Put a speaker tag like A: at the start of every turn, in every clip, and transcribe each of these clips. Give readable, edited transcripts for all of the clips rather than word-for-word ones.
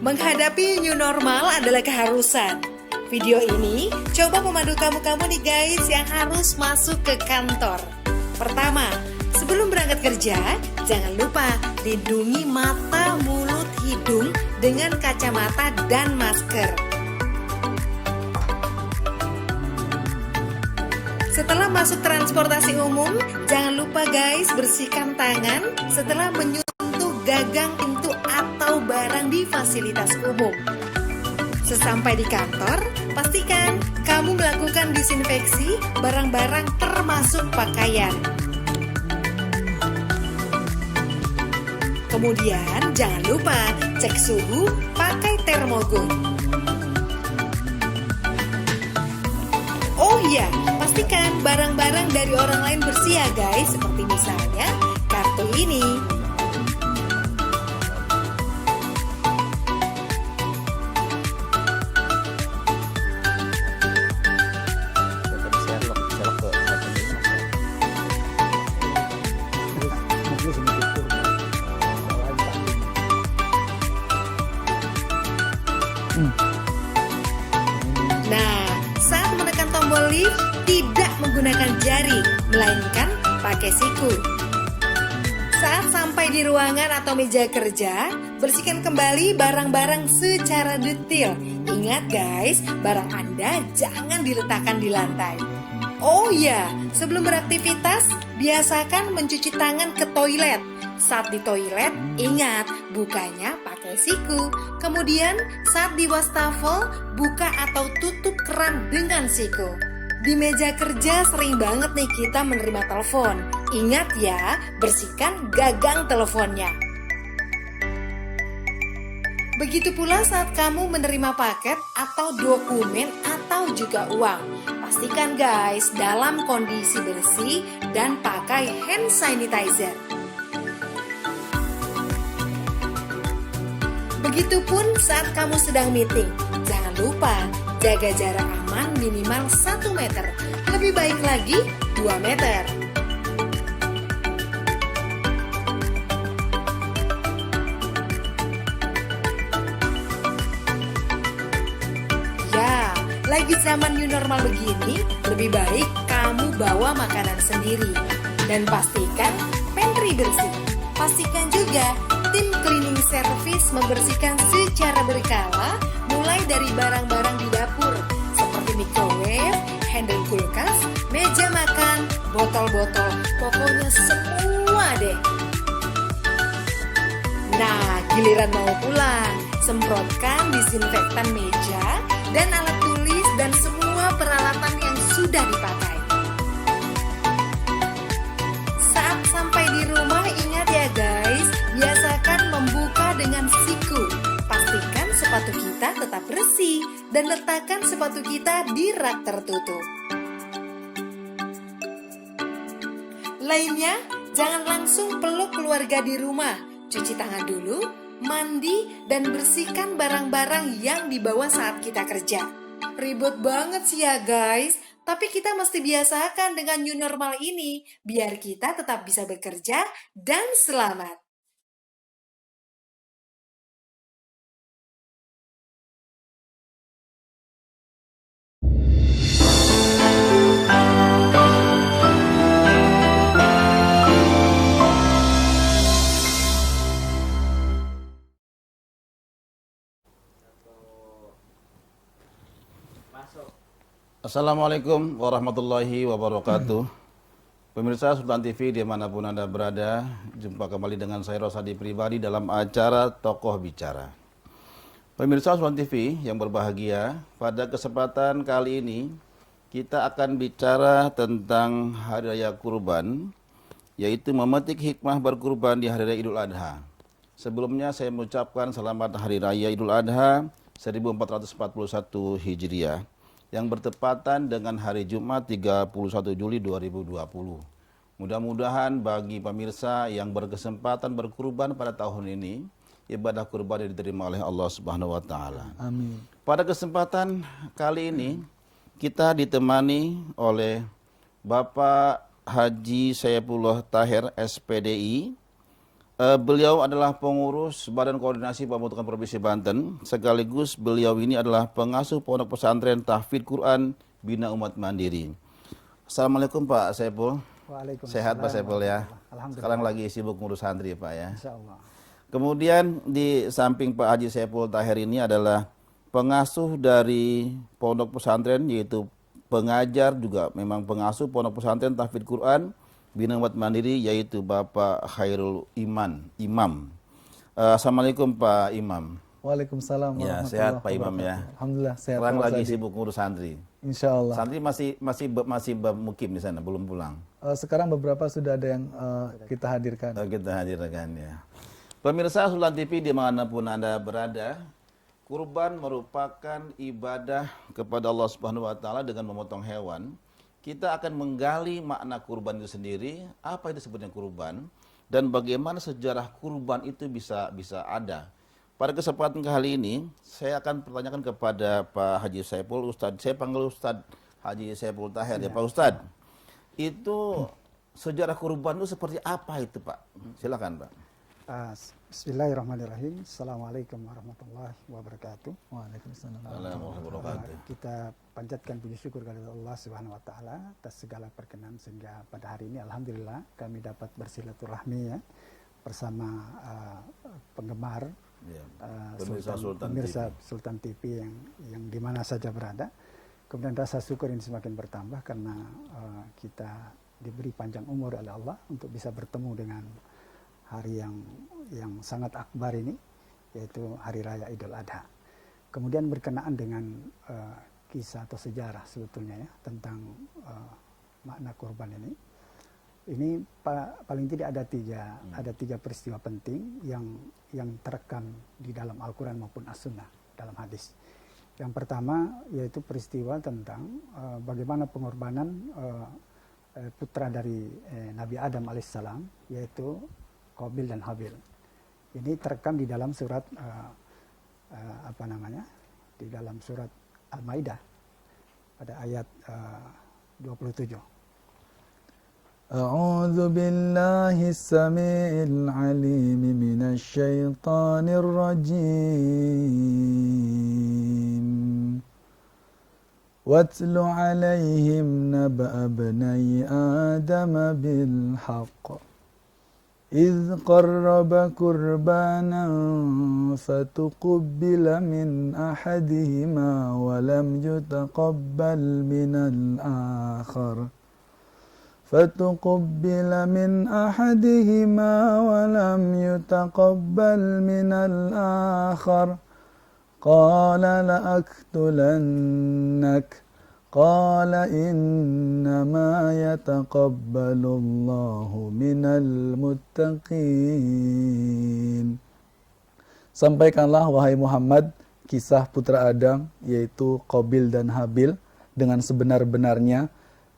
A: Menghadapi new normal adalah keharusan. Video ini coba memandu kamu nih guys yang harus masuk ke kantor. Pertama, sebelum berangkat kerja, jangan lupa lindungi mata, mulut, hidung dengan kacamata dan masker. Setelah masuk transportasi umum, jangan lupa guys bersihkan tangan setelah menyentuh gagang pintu atau barang di fasilitas umum. Sesampai di kantor, pastikan kamu melakukan disinfeksi barang-barang termasuk pakaian. Kemudian jangan lupa cek suhu pakai termogun. Oh iya, pastikan barang-barang dari orang lain bersih ya guys, seperti misalnya kartu ini. Nah, saat menekan tombol lift, tidak menggunakan jari, melainkan pakai siku. Saat sampai di ruangan atau meja kerja, bersihkan kembali barang-barang secara detail. Ingat guys, barang Anda jangan diletakkan di lantai. Oh iya, sebelum beraktivitas, biasakan mencuci tangan ke toilet. Saat di toilet, ingat bukanya pakai siku. Kemudian saat di wastafel, buka atau tutup keran dengan siku. Di meja kerja sering banget nih kita menerima telepon. Ingat ya, bersihkan gagang teleponnya. Begitu pula saat kamu menerima paket atau dokumen atau juga uang. Pastikan guys dalam kondisi bersih dan pakai hand sanitizer. Begitupun saat kamu sedang meeting, jangan lupa jaga jarak aman minimal 1 meter, lebih baik lagi 2 meter. Ya, lagi zaman new normal begini, lebih baik kamu bawa makanan sendiri. Dan pastikan pantry bersih. Pastikan juga tim cleaning service membersihkan secara berkala mulai dari barang-barang di dapur seperti microwave, handle kulkas, meja makan, botol-botol, pokoknya semua deh. Nah, giliran mau pulang, semprotkan disinfektan meja dan alat tulis dan semua peralatan yang sudah dipakai. Saat sampai di rumah, ingat ya guys, biasakan membuka dengan siku. Pastikan sepatu kita tetap bersih dan letakkan sepatu kita di rak tertutup. Lainnya, jangan langsung peluk keluarga di rumah. Cuci tangan dulu, mandi, dan bersihkan barang-barang yang dibawa saat kita kerja. Ribet banget sih ya guys, tapi kita mesti biasakan dengan new normal ini, biar kita tetap bisa bekerja dan selamat.
B: Assalamualaikum warahmatullahi wabarakatuh. Pemirsa Sultan TV dimanapun Anda berada, jumpa kembali dengan saya Rosadi Pribadi dalam acara Tokoh Bicara. Pemirsa Sultan TV yang berbahagia, pada kesempatan kali ini kita akan bicara tentang Hari Raya Kurban, yaitu memetik hikmah berkurban di Hari Raya Idul Adha. Sebelumnya saya mengucapkan selamat Hari Raya Idul Adha 1441 Hijriah yang bertepatan dengan hari Jumat 31 Juli 2020. Mudah-mudahan bagi pemirsa yang berkesempatan berkurban pada tahun ini, ibadah kurban diterima oleh Allah Subhanahu wa taala.
C: Amin.
B: Pada kesempatan kali ini kita ditemani oleh Bapak Haji Saifullah Tahir SPDI, Beliau adalah pengurus Badan Koordinasi Pembentukan Provinsi Banten, sekaligus beliau ini adalah pengasuh Pondok Pesantren Tahfidz Quran Bina Umat Mandiri. Assalamualaikum Pak Saiful.
C: Waalaikumsalam.
B: Sehat Pak Saiful ya?
C: Alhamdulillah.
B: Sekarang lagi sibuk ngurus santri Pak ya?
C: Insya Allah.
B: Kemudian di samping Pak Haji Saiful Tahir ini adalah pengasuh dari Pondok Pesantren, yaitu pengajar juga memang pengasuh Pondok Pesantren Tahfidz Quran Bina Umat Mandiri, yaitu Bapak Khairul Imam. Assalamualaikum Pak Imam.
C: Waalaikumsalam.
B: Ya, sehat Pak Imam ya.
C: Alhamdulillah sehat.
B: Sekarang lagi sibuk ngurus santri.
C: Insya Allah.
B: Santri masih mukim di sana, belum pulang.
C: Sekarang beberapa sudah ada yang kita hadirkan.
B: Kita hadirkan ya. Pemirsa Sultan TV dimanapun Anda berada, kurban merupakan ibadah kepada Allah Subhanahu Wa Taala dengan memotong hewan. Kita akan menggali makna kurban itu sendiri, apa itu sebenarnya kurban, dan bagaimana sejarah kurban itu bisa ada. Pada kesempatan kali ini, saya akan pertanyakan kepada Pak Haji Saiful, Ustadz. Saya panggil Ustadz Haji Saiful Tahir ya, Pak Ustadz. Itu sejarah kurban itu seperti apa itu Pak? Silakan Pak.
D: Bismillahirrahmanirrahim. Assalamualaikum warahmatullahi wabarakatuh.
C: Waalaikumsalam.
B: Warahmatullahi wabarakatuh.
D: Kita panjatkan puji syukur kepada Allah Subhanahu wa taala atas segala perkenan sehingga pada hari ini alhamdulillah kami dapat bersilaturahmi ya bersama penggemar pemirsa Sultan TV yang di mana saja berada. Kemudian rasa syukur ini semakin bertambah karena kita diberi panjang umur oleh Allah untuk bisa bertemu dengan hari yang sangat akbar ini, yaitu Hari Raya Idul Adha. Kemudian berkenaan dengan kisah atau sejarah sebetulnya ya tentang makna kurban ini. Ini paling tidak ada tiga peristiwa penting yang terekam di dalam Al-Quran maupun As-Sunnah dalam hadis. Yang pertama yaitu peristiwa tentang bagaimana pengorbanan putra dari Nabi Adam alaihissalam, yaitu Qabil dan Habil. Ini terekam di dalam surat di dalam surat Al-Maidah pada ayat 27.
C: A'udzu billahi as-sami'il 'alim minasy syaithanir rajim. Watlu 'alaihim naba'a bani Adam bil haqq. إذ قرب قربانا فتقبل من أحدهما ولم يتقبل من الآخر فتقبل من أحدهما ولم يتقبل من الآخر قال لأقتلنك قال إنما يتقبل الله من المتقين. Sampaikanlah wahai Muhammad kisah putra Adam yaitu Qabil dan Habil dengan sebenar-benarnya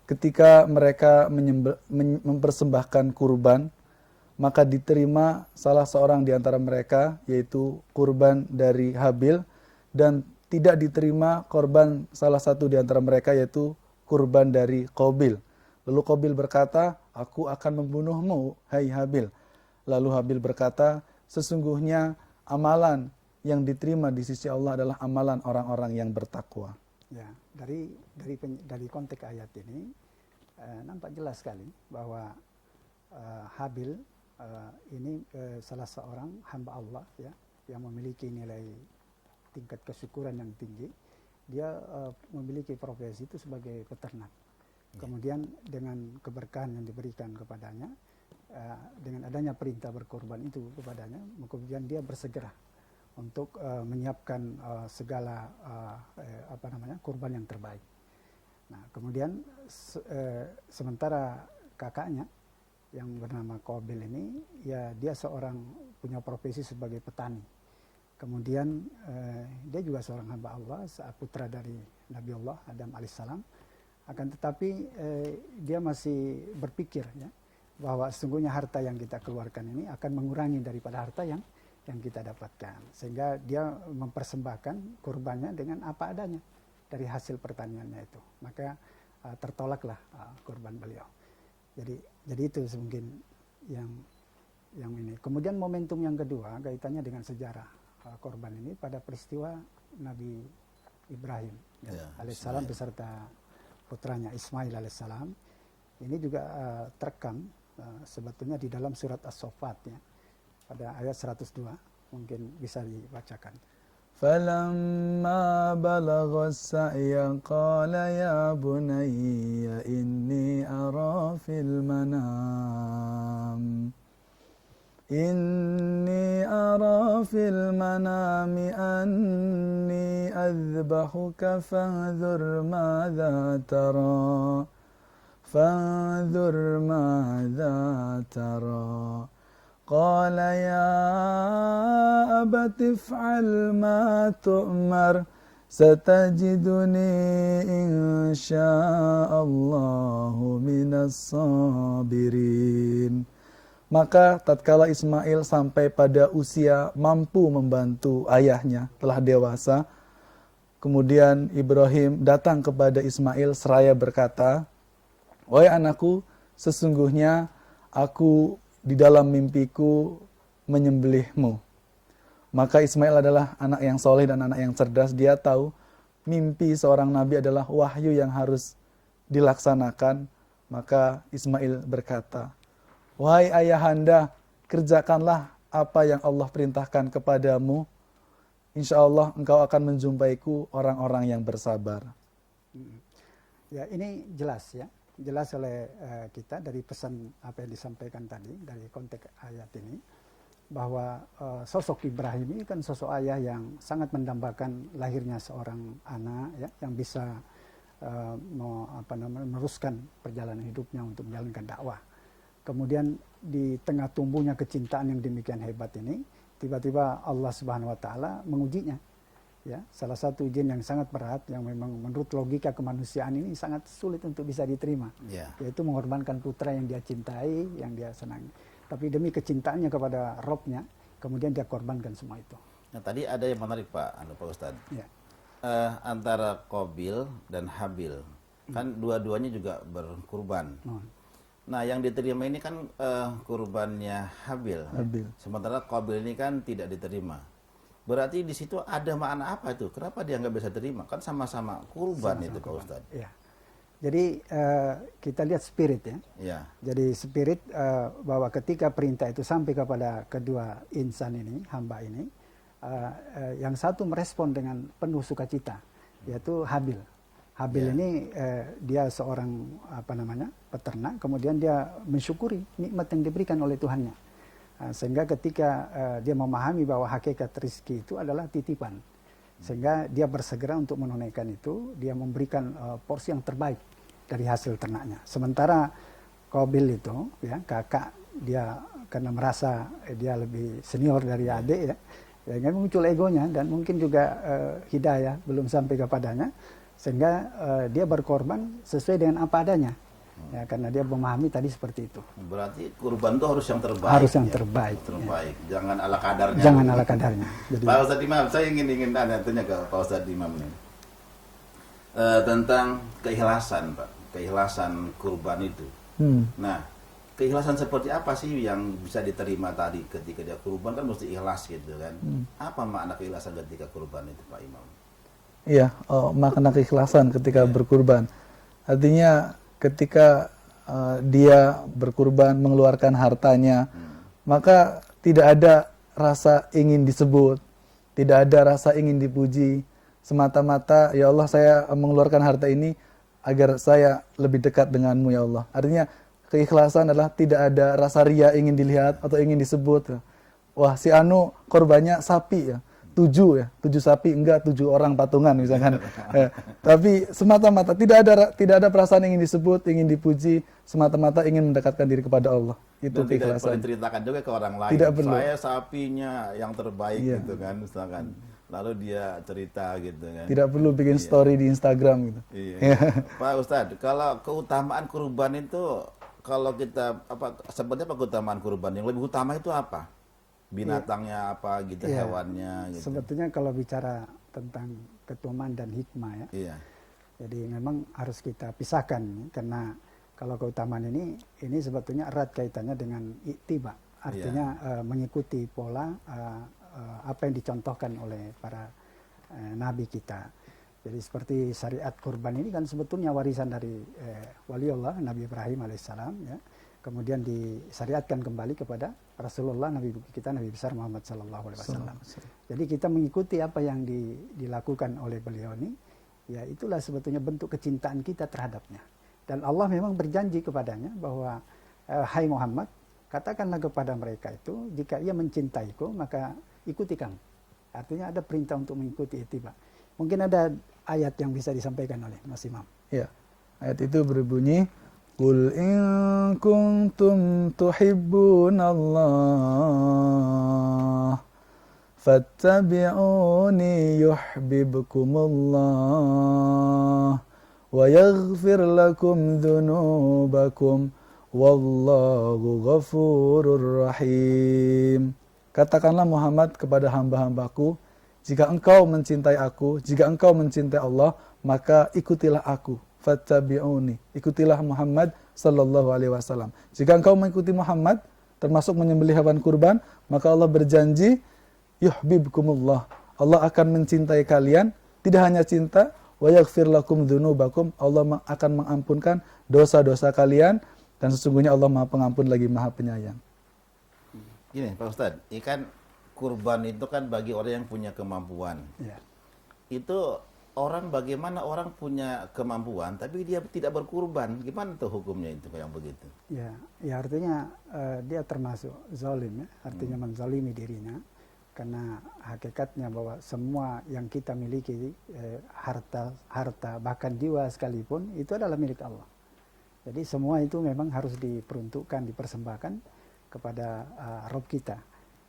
C: ketika mereka mempersembahkan kurban, maka diterima salah seorang di antara mereka yaitu kurban dari Habil dan tidak diterima korban salah satu di antara mereka yaitu kurban dari Qabil. Lalu Qabil berkata, aku akan membunuhmu, hai Habil. Lalu Habil berkata, sesungguhnya amalan yang diterima di sisi Allah adalah amalan orang-orang yang bertakwa.
D: Ya, dari konteks ayat ini nampak jelas sekali bahwa Habil ini salah seorang hamba Allah ya yang memiliki nilai tingkat kesyukuran yang tinggi. Dia memiliki profesi itu sebagai peternak. Kemudian dengan keberkahan yang diberikan kepadanya, dengan adanya perintah berkorban itu kepadanya, kemudian dia bersegera untuk menyiapkan segala kurban yang terbaik. Nah, kemudian sementara kakaknya yang bernama Qabil ini, ya dia seorang punya profesi sebagai petani. Kemudian dia juga seorang hamba Allah, putra dari Nabi Allah Adam alaihissalam. Akan tetapi dia masih berpikir ya, bahwa sesungguhnya harta yang kita keluarkan ini akan mengurangi daripada harta yang kita dapatkan. Sehingga dia mempersembahkan kurbannya dengan apa adanya dari hasil pertaniannya itu. Maka tertolaklah kurban beliau. Jadi itu mungkin yang yang ini. Kemudian momentum yang kedua kaitannya dengan sejarah korban ini pada peristiwa Nabi Ibrahim alaihissalam beserta putranya Ismail alaihissalam. Ini juga terekam sebetulnya di dalam surat As-Saffat ya, pada ayat 102, mungkin bisa dibacakan.
C: فَلَمَّا بَلَغَ السَّعْيَ قَالَ يَا بُنَيَّ إِنِّي أَرَى فِي الْمَنَامِ أَنِّي أَذْبَحُكَ فانظر ماذا ترى قال يا أبت افعل ما تؤمر ستجدني إن شاء الله من الصابرين. Maka tatkala Ismail sampai pada usia mampu membantu ayahnya, telah dewasa, kemudian Ibrahim datang kepada Ismail seraya berkata, "Wahai anakku, sesungguhnya aku di dalam mimpiku menyembelihmu." Maka Ismail adalah anak yang soleh dan anak yang cerdas. Dia tahu mimpi seorang nabi adalah wahyu yang harus dilaksanakan. Maka Ismail berkata, "Wahai ayahanda, kerjakanlah apa yang Allah perintahkan kepadamu. Insya Allah engkau akan menjumpaiku orang-orang yang bersabar."
D: Ya, ini jelas ya. Jelas oleh kita dari pesan apa yang disampaikan tadi, dari konteks ayat ini, bahwa sosok Ibrahim ini kan sosok ayah yang sangat mendambakan lahirnya seorang anak ya, yang bisa meneruskan perjalanan hidupnya untuk menjalankan dakwah. Kemudian di tengah tumbuhnya kecintaan yang demikian hebat ini, tiba-tiba Allah Subhanahu wa taala mengujinya. Ya, salah satu ujian yang sangat berat yang memang menurut logika kemanusiaan ini sangat sulit untuk bisa diterima, yaitu mengorbankan putra yang dia cintai, yang dia senangi. Tapi demi kecintaannya kepada Robnya, kemudian dia korbankan semua itu.
B: Nah, tadi ada yang menarik Pak Ustadz.
D: Ya.
B: Antara Qabil dan Habil, kan dua-duanya juga berkurban. Nah, yang diterima ini kan kurbannya Habil. Sementara Qabil ini kan tidak diterima. Berarti di situ ada makna apa itu? Kenapa dia nggak bisa terima? Kan sama-sama kurban itu Pak Ustadz.
D: Ya. Jadi kita lihat spirit ya.
B: Ya.
D: Jadi spirit bahwa ketika perintah itu sampai kepada kedua insan ini, hamba ini, yang satu merespon dengan penuh sukacita, yaitu Habil. Habil ini dia seorang peternak, kemudian dia mensyukuri nikmat yang diberikan oleh Tuhannya. Sehingga ketika dia memahami bahwa hakikat rezeki itu adalah titipan, sehingga dia bersegera untuk menunaikan itu, dia memberikan porsi yang terbaik dari hasil ternaknya. Sementara Qabil itu, ya kakak, dia karena merasa dia lebih senior dari adik ya muncul egonya dan mungkin juga hidayah belum sampai kepadanya, sehingga dia berkorban sesuai dengan apa adanya. Ya, karena dia memahami tadi seperti itu.
B: Berarti kurban itu harus yang terbaik.
D: Harus yang terbaik.
B: Terbaik. Ya. Jangan ala kadarnya.
D: Jangan ala kadarnya. Jadi,
B: Pak Ustadz Imam, saya ingin tanya ke Pak Ustadz Imam ini. Tentang keikhlasan, Pak. Keikhlasan kurban itu. Nah, keikhlasan seperti apa sih yang bisa diterima tadi ketika dia kurban, kan mesti ikhlas gitu kan. Apa makna keikhlasan ketika kurban itu Pak Imam?
C: Iya, makna keikhlasan ketika berkurban. Artinya ketika dia berkurban mengeluarkan hartanya, maka tidak ada rasa ingin disebut, tidak ada rasa ingin dipuji, semata-mata ya Allah saya mengeluarkan harta ini agar saya lebih dekat denganmu ya Allah. Artinya keikhlasan adalah tidak ada rasa ria ingin dilihat atau ingin disebut. Wah si Anu korbannya sapi ya. 7 sapi, enggak 7 orang patungan misalkan. Tapi semata-mata tidak ada perasaan ingin disebut, ingin dipuji, semata-mata ingin mendekatkan diri kepada Allah. Itu
B: dan
C: keikhlasan.
B: Tidak perlu diceritakan juga ke orang lain.
C: Tidak perlu.
B: Saya sapinya yang terbaik gitu kan, misalkan. Lalu dia cerita gitu kan.
C: Tidak perlu bikin story di Instagram gitu.
B: Iya. Pak Ustadz, kalau keutamaan kurban itu, kalau kita sebenarnya apa keutamaan kurban? Yang lebih utama itu apa? Binatangnya apa gitu, hewannya gitu.
D: Sebetulnya kalau bicara tentang keutamaan dan hikmah ya. Jadi memang harus kita pisahkan karena kalau keutamaan ini sebetulnya erat kaitannya dengan ittiba artinya mengikuti pola apa yang dicontohkan oleh para nabi kita. Jadi seperti syariat kurban ini kan sebetulnya warisan dari waliullah Nabi Ibrahim alaihissalam, ya. Kemudian disyariatkan kembali kepada Rasulullah Nabi kita Nabi besar Muhammad sallallahu alaihi wasallam. Jadi kita mengikuti apa yang dilakukan oleh beliau ini, ya itulah sebetulnya bentuk kecintaan kita terhadapnya. Dan Allah memang berjanji kepadanya bahwa hai Muhammad, katakanlah kepada mereka itu, jika ia mencintaiku maka ikuti kamu. Artinya ada perintah untuk mengikuti ittiba. Mungkin ada ayat yang bisa disampaikan oleh Mas Imam.
C: Ya, ayat itu berbunyi, Qul in kuntum tuhibbunallah fattabi'uni yuhibbukumullah wa yaghfir lakum dhunubakum wallahu ghafurur rahim. Katakanlah Muhammad kepada hamba-hambaku, jika engkau mencintai aku, jika engkau mencintai Allah, maka ikutilah aku. Fattabi'uni. Ikutilah Muhammad sallallahu alaihi wasallam. Jika engkau mengikuti Muhammad, termasuk menyembelih hewan kurban, maka Allah berjanji, yuhibbukumullah. Allah akan mencintai kalian, tidak hanya cinta, wa yaghfir lakum dzunubakum. Allah akan mengampunkan dosa-dosa kalian, dan sesungguhnya Allah Maha Pengampun lagi Maha Penyayang.
B: Gini Pak Ustadz, ikan kurban itu kan bagi orang yang punya kemampuan.
D: Ya.
B: Itu bagaimana orang punya kemampuan tapi dia tidak berkurban, gimana tuh hukumnya itu yang begitu?
D: Ya, artinya dia termasuk zalim, ya, artinya menzalimi dirinya, karena hakikatnya bahwa semua yang kita miliki, harta bahkan jiwa sekalipun itu adalah milik Allah. Jadi semua itu memang harus diperuntukkan, dipersembahkan kepada Rabb kita.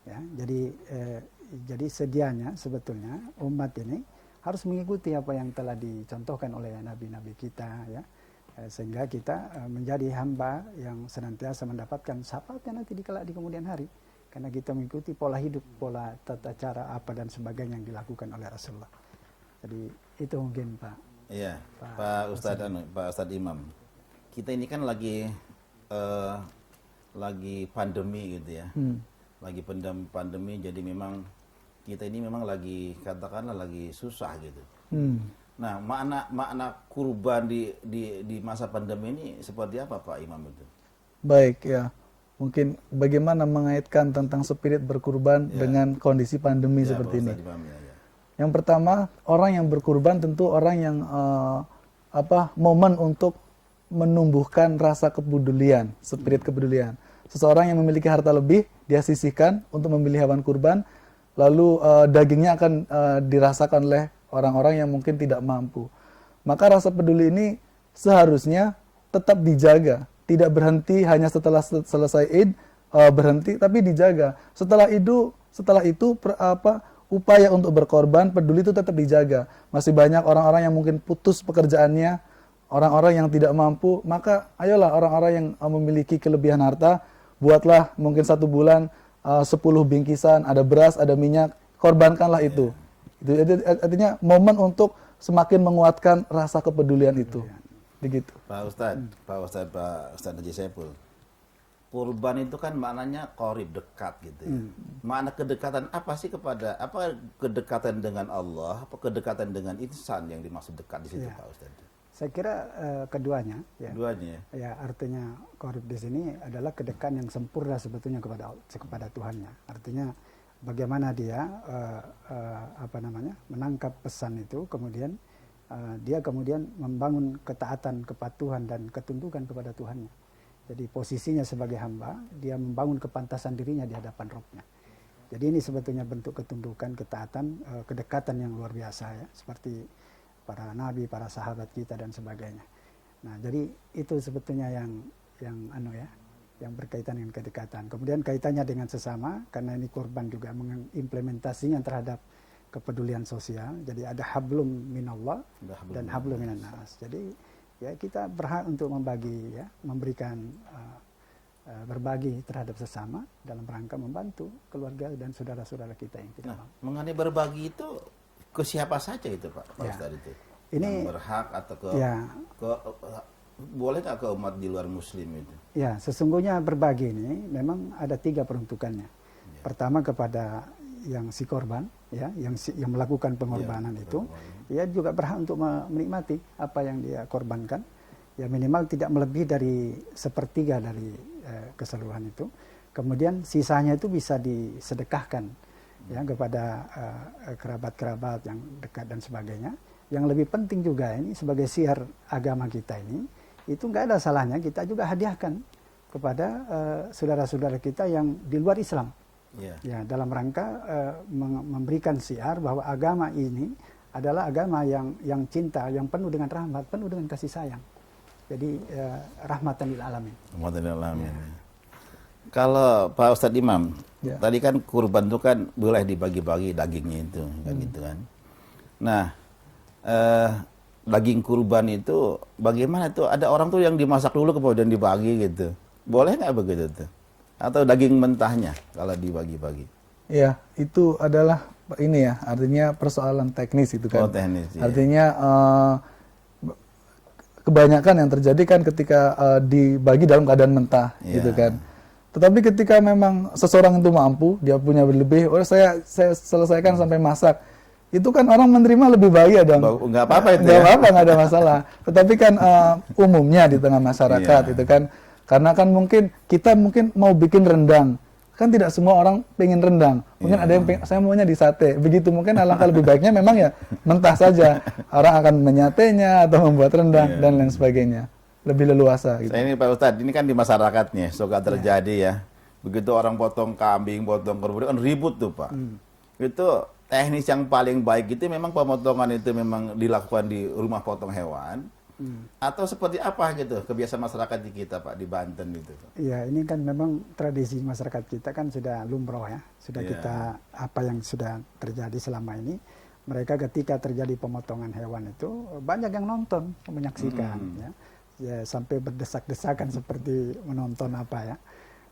D: Ya, jadi sedianya sebetulnya umat ini harus mengikuti apa yang telah dicontohkan oleh nabi-nabi kita, ya, sehingga kita menjadi hamba yang senantiasa mendapatkan syafaatnya nanti di kemudian hari, karena kita mengikuti pola hidup, pola tata cara apa dan sebagainya yang dilakukan oleh Rasulullah. Jadi itu mungkin Pak.
B: Iya, Pak Ustadz Imam. Kita ini kan lagi pandemi gitu ya. Lagi pandemi, jadi memang kita ini memang lagi katakanlah lagi susah gitu. Nah, makna kurban di masa pandemi ini seperti apa Pak Imam itu?
C: Baik ya, mungkin bagaimana mengaitkan tentang spirit berkurban dengan kondisi pandemi seperti ini. Yang pertama, orang yang berkurban tentu orang yang momen untuk menumbuhkan rasa kepedulian, spirit kepedulian. Seseorang yang memiliki harta lebih, dia sisihkan untuk membeli hewan kurban, lalu dagingnya akan dirasakan oleh orang-orang yang mungkin tidak mampu. Maka rasa peduli ini seharusnya tetap dijaga, tidak berhenti hanya setelah selesai Id berhenti, tapi dijaga. Setelah itu upaya untuk berkorban, peduli itu tetap dijaga. Masih banyak orang-orang yang mungkin putus pekerjaannya, orang-orang yang tidak mampu, maka ayolah orang-orang yang memiliki kelebihan harta, buatlah mungkin 1 bulan 10 bingkisan, ada beras, ada minyak, korbankanlah itu. Itu artinya momen untuk semakin menguatkan rasa kepedulian itu. Begitu.
B: Pak Ustadz Haji Saiful. Kurban itu kan maknanya qorib, dekat gitu ya. Makna kedekatan apa sih apa kedekatan dengan Allah, apa kedekatan dengan insan yang dimaksud dekat di situ Pak Ustadz?
D: Saya kira keduanya, ya.
B: Keduanya.
D: Ya, artinya qorib di sini adalah kedekatan yang sempurna sebetulnya kepada Tuhannya. Artinya bagaimana dia menangkap pesan itu, kemudian dia kemudian membangun ketaatan, kepatuhan dan ketundukan kepada Tuhannya. Jadi posisinya sebagai hamba, dia membangun kepantasan dirinya di hadapan Rabb-nya. Jadi ini sebetulnya bentuk ketundukan, ketaatan, kedekatan yang luar biasa, ya, seperti para nabi, para sahabat kita dan sebagainya. Nah, jadi itu sebetulnya yang berkaitan dengan kedekatan. Kemudian kaitannya dengan sesama, karena ini kurban juga mengimplementasinya terhadap kepedulian sosial. Jadi ada hablum minallah dan hablum minan nas. Jadi ya kita berhak untuk memberikan berbagi terhadap sesama dalam rangka membantu keluarga dan saudara-saudara kita yang tidak mampu.
B: Mengenai berbagi itu ke siapa saja itu Pak Ustadz itu? Ini yang berhak atau ke boleh nggak ke umat di luar muslim itu?
D: Ya, sesungguhnya berbagi ini memang ada 3 peruntukannya. Pertama kepada yang si korban, ya, yang melakukan pengorbanan itu, ia juga berhak untuk menikmati apa yang dia korbankan. Ya minimal tidak melebihi dari 1/3 dari keseluruhan itu. Kemudian sisanya itu bisa disedekahkan ya kepada kerabat-kerabat yang dekat dan sebagainya. Yang lebih penting juga ini sebagai siar agama kita ini, itu nggak ada salahnya kita juga hadiahkan kepada saudara-saudara kita yang di luar Islam. Ya, dalam rangka memberikan siar bahwa agama ini adalah agama yang cinta, yang penuh dengan rahmat, penuh dengan kasih sayang. Jadi rahmatan lil alamin.
B: Rahmatan lil alamin. Kalau Pak Ustadz Imam, tadi kan kurban itu kan boleh dibagi-bagi dagingnya itu, kan gitu kan. Nah, daging kurban itu bagaimana tuh? Ada orang tuh yang dimasak dulu kemudian dibagi gitu. Boleh nggak begitu tuh? Atau daging mentahnya kalau dibagi-bagi?
C: Ya, itu adalah ini ya, artinya persoalan teknis itu kan.
B: Oh, teknis.
C: Artinya kebanyakan yang terjadi kan ketika dibagi dalam keadaan mentah gitu kan. Tetapi ketika memang seseorang itu mampu, dia punya berlebih, saya selesaikan sampai masak. Itu kan orang menerima lebih baik ya dong.
B: Nggak apa-apa itu.
C: Nggak apa-apa, nggak ada masalah. Tetapi kan umumnya di tengah masyarakat itu kan, karena kan mungkin kita mau bikin rendang, kan tidak semua orang pengen rendang. Mungkin ada yang pengen, saya maunya di sate. Begitu mungkin alangkah lebih baiknya memang ya mentah saja. Orang akan menyatenya atau membuat rendang dan lain sebagainya. Lebih leluasa gitu.
B: Saya ini Pak Ustadz, ini kan di masyarakatnya suka terjadi ya. Begitu orang potong kambing, potong kerbau kan ribut tuh Pak. Itu teknis yang paling baik itu memang pemotongan itu memang dilakukan di rumah potong hewan. Atau seperti apa gitu kebiasaan masyarakat di kita Pak di Banten itu?
D: Iya, ini kan memang tradisi masyarakat kita kan sudah lumrah ya, sudah kita apa yang sudah terjadi selama ini. Mereka ketika terjadi pemotongan hewan itu banyak yang nonton, menyaksikan ya sampai berdesak-desakan seperti menonton apa ya.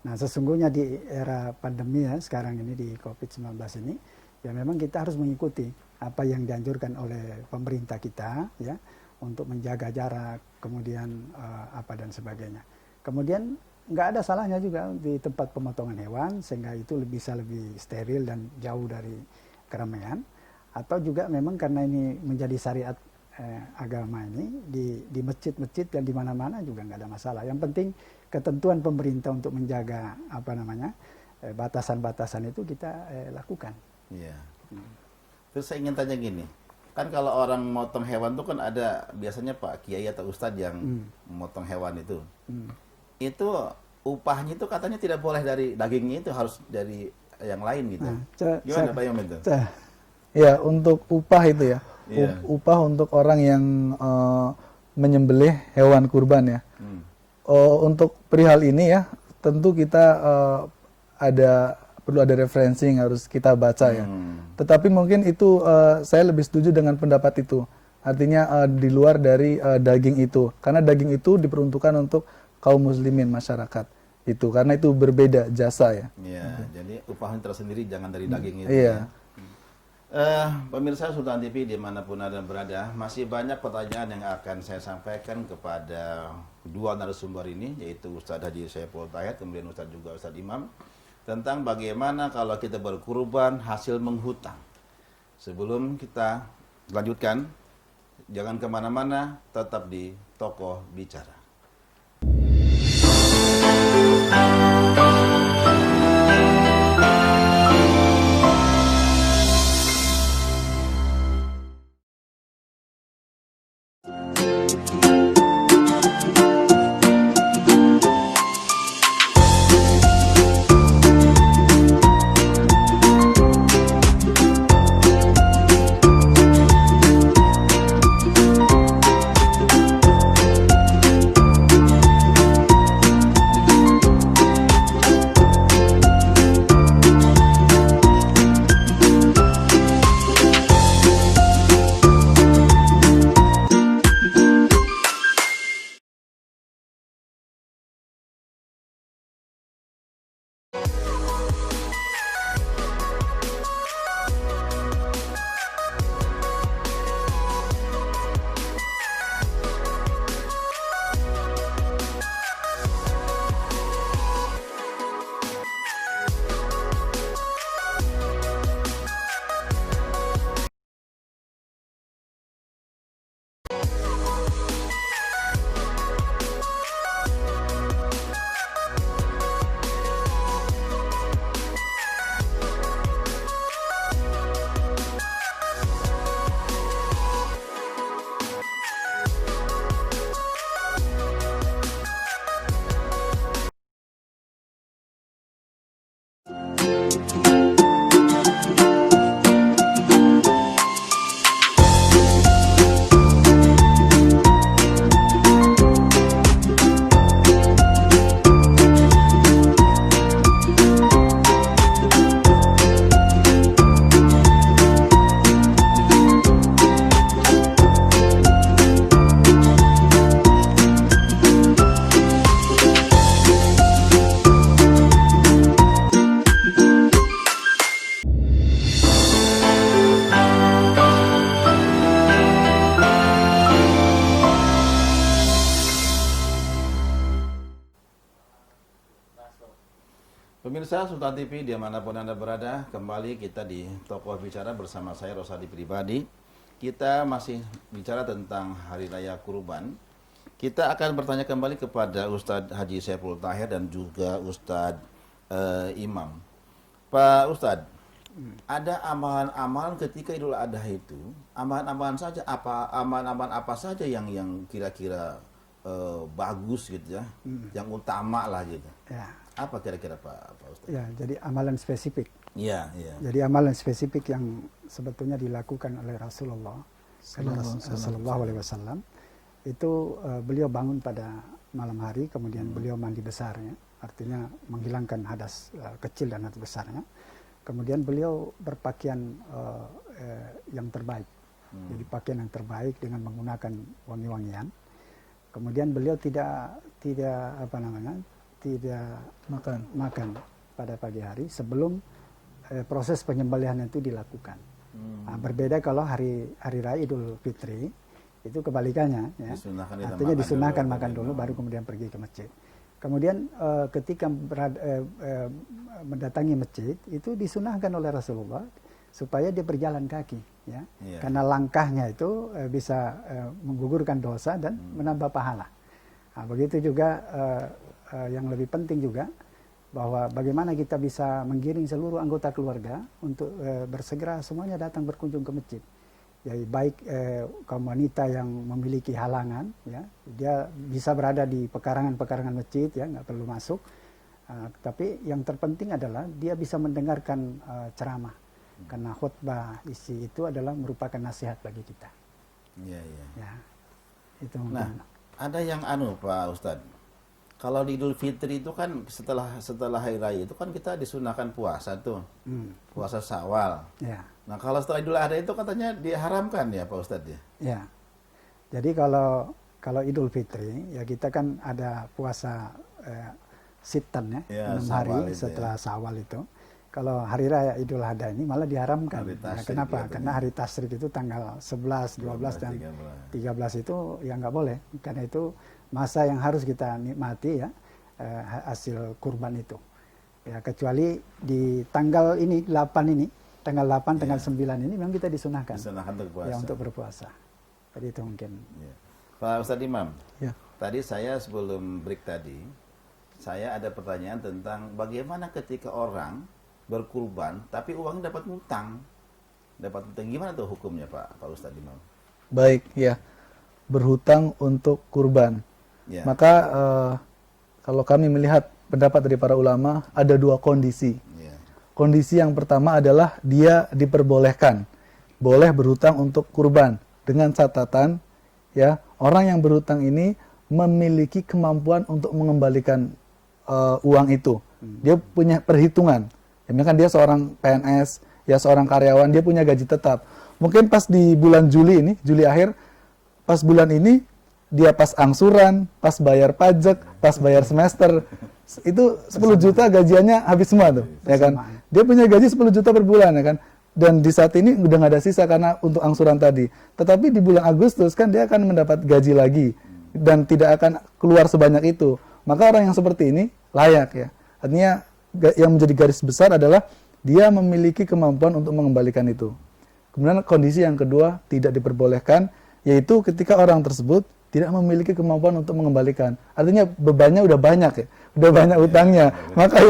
D: Nah sesungguhnya di era pandemi ya sekarang ini di COVID-19 ini ya memang kita harus mengikuti apa yang dianjurkan oleh pemerintah kita ya. Untuk menjaga jarak, kemudian apa dan sebagainya. Kemudian nggak ada salahnya juga di tempat pemotongan hewan, sehingga itu bisa lebih steril dan jauh dari keramaian. Atau juga memang karena ini menjadi syariat agama ini, di masjid-masjid dan di mana-mana juga nggak ada masalah. Yang penting ketentuan pemerintah untuk menjaga batasan-batasan itu kita lakukan.
B: Iya. Terus saya ingin tanya gini. Kan kalau orang motong hewan itu kan ada biasanya Pak Kiai atau Ustadz yang memotong hewan itu. Itu upahnya itu katanya tidak boleh dari dagingnya, itu harus dari yang lain gitu. Gimana Pak Yom itu?
C: Ya, untuk upah itu ya. Upah untuk orang yang menyembelih hewan kurban ya. Untuk perihal ini ya, tentu kita perlu ada referensi yang harus kita baca ya. Tetapi mungkin itu saya lebih setuju dengan pendapat itu. Artinya di luar dari daging itu. Karena daging itu diperuntukkan untuk kaum muslimin masyarakat. Itu karena itu berbeda jasa ya.
B: Iya, jadi upahnya tersendiri jangan dari daging itu.
C: Iya.
B: Pemirsa Sultan TV dimanapun Anda berada, masih banyak pertanyaan yang akan saya sampaikan kepada dua narasumber ini, yaitu Ustadz Haji Saiful Tahir, kemudian Ustadz juga Ustadz Imam, tentang bagaimana kalau kita berkurban hasil menghutang. Sebelum kita lanjutkan, jangan kemana-mana, tetap di Tokoh Bicara. Pemirsa Sultan TV dimanapun Anda berada, kembali kita di Tokoh Bicara bersama saya Rosadi Pribadi. Kita masih bicara tentang Hari Raya Kurban. Kita akan bertanya kembali kepada Ustadz Haji Saiful Tahir dan juga Ustadz Imam. Pak Ustadz, ada amalan-amalan ketika Idul Adha itu, amalan-amalan apa saja yang kira-kira bagus gitu ya, yang utama lah gitu.
D: Ya.
B: Apa kira-kira Pak Ustadz?
D: Ya, jadi amalan spesifik.
B: Iya, iya.
D: Jadi amalan spesifik yang sebetulnya dilakukan oleh Rasulullah Sallallahu Alaihi Wasallam itu beliau bangun pada malam hari, kemudian beliau mandi besarnya, artinya menghilangkan hadas kecil dan hadas besarnya. Kemudian beliau berpakaian yang terbaik, jadi pakaian yang terbaik dengan menggunakan wangi-wangian. Kemudian beliau tidak makan pada pagi hari sebelum proses penyembelihan itu dilakukan. Nah, berbeda kalau hari raya Idul Fitri itu kebalikannya, ya. Artinya disunahkan makan dulu baru kemudian pergi ke masjid. Kemudian ketika mendatangi masjid itu disunahkan oleh Rasulullah supaya dia berjalan kaki, ya. Karena langkahnya itu bisa menggugurkan dosa dan menambah pahala. Nah, begitu juga yang lebih penting juga bahwa bagaimana kita bisa menggiring seluruh anggota keluarga untuk bersegera semuanya datang berkunjung ke masjid. Ya, baik kaum wanita yang memiliki halangan, ya, dia bisa berada di pekarangan masjid, ya, nggak perlu masuk. Tapi yang terpenting adalah dia bisa mendengarkan ceramah, karena khutbah isi itu adalah merupakan nasihat bagi kita.
B: Iya, iya.
D: Ya, itu.
B: Nah, ada yang Pak Ustadz. Kalau di Idul Fitri itu kan setelah hari raya itu kan kita disunahkan puasa tuh, puasa Syawal.
D: Ya.
B: Nah, kalau setelah Idul Adha itu katanya diharamkan ya Pak Ustadz ya?
D: Ya. Jadi kalau Idul Fitri ya kita kan ada puasa sitan, ya, 6 hari setelah Syawal itu. Kalau hari raya Idul Adha ini malah diharamkan. Ya, kenapa? Karena hari tasyrik itu tanggal 11, 12 dan 13 itu ya nggak boleh. Karena itu masa yang harus kita nikmati, ya, hasil kurban itu. Ya, kecuali di tanggal ini 8 ini, tanggal 8, tanggal 9 ini memang kita disunahkan.
B: Disunahkan untuk berpuasa.
D: Ya, untuk berpuasa. Jadi itu mungkin.
B: Ya. Pak Ustadz Imam,
C: Ya.
B: tadi saya sebelum break tadi, saya ada pertanyaan tentang bagaimana ketika orang berkurban tapi uangnya dapat utang. Gimana tuh hukumnya Pak Ustadz Imam?
C: Baik, ya. Berhutang untuk kurban.
B: Ya.
C: Maka kalau kami melihat pendapat dari para ulama, ada dua kondisi.
B: Ya.
C: Kondisi yang pertama adalah dia diperbolehkan, boleh berhutang untuk kurban, dengan catatan, ya, orang yang berhutang ini memiliki kemampuan untuk mengembalikan uang itu. Dia punya perhitungan. Ya, misalkan dia seorang PNS, ya seorang karyawan, dia punya gaji tetap. Mungkin pas di bulan Juli akhir, pas bulan ini dia pas angsuran, pas bayar pajak, pas bayar semester, itu 10 juta gajiannya habis semua tuh, ya kan? Dia punya gaji 10 juta per bulan, ya kan? Dan di saat ini udah nggak ada sisa karena untuk angsuran tadi. Tetapi di bulan Agustus kan dia akan mendapat gaji lagi dan tidak akan keluar sebanyak itu. Maka orang yang seperti ini layak, ya. Artinya yang menjadi garis besar adalah dia memiliki kemampuan untuk mengembalikan itu. Kemudian kondisi yang kedua tidak diperbolehkan, yaitu ketika orang tersebut tidak memiliki kemampuan untuk mengembalikan. Artinya bebannya udah banyak, ya, udah banyak utangnya. Maka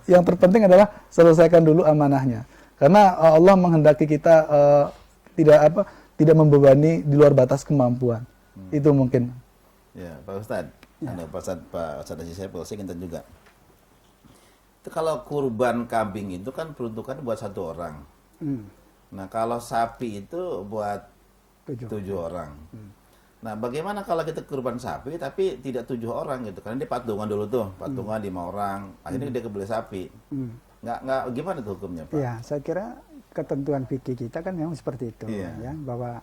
C: yang terpenting adalah selesaikan dulu amanahnya. Karena Allah menghendaki kita tidak membebani di luar batas kemampuan. Itu mungkin.
B: Ya, Pak Ustadz. Ada Pak Ustadz Haji Saiful, saya ingin juga. Itu kalau kurban kambing itu kan peruntukan buat 1 orang. Nah, kalau sapi itu buat 7 orang. Nah, bagaimana kalau kita kurban sapi tapi tidak 7 orang gitu? Karena dia patungan dulu tuh, patungan 5 orang. Akhirnya dia kebeli sapi. Nggak gimana tuh hukumnya, Pak?
D: Ya, saya kira ketentuan fikih kita kan memang seperti itu,
B: Iya.
D: ya, bahwa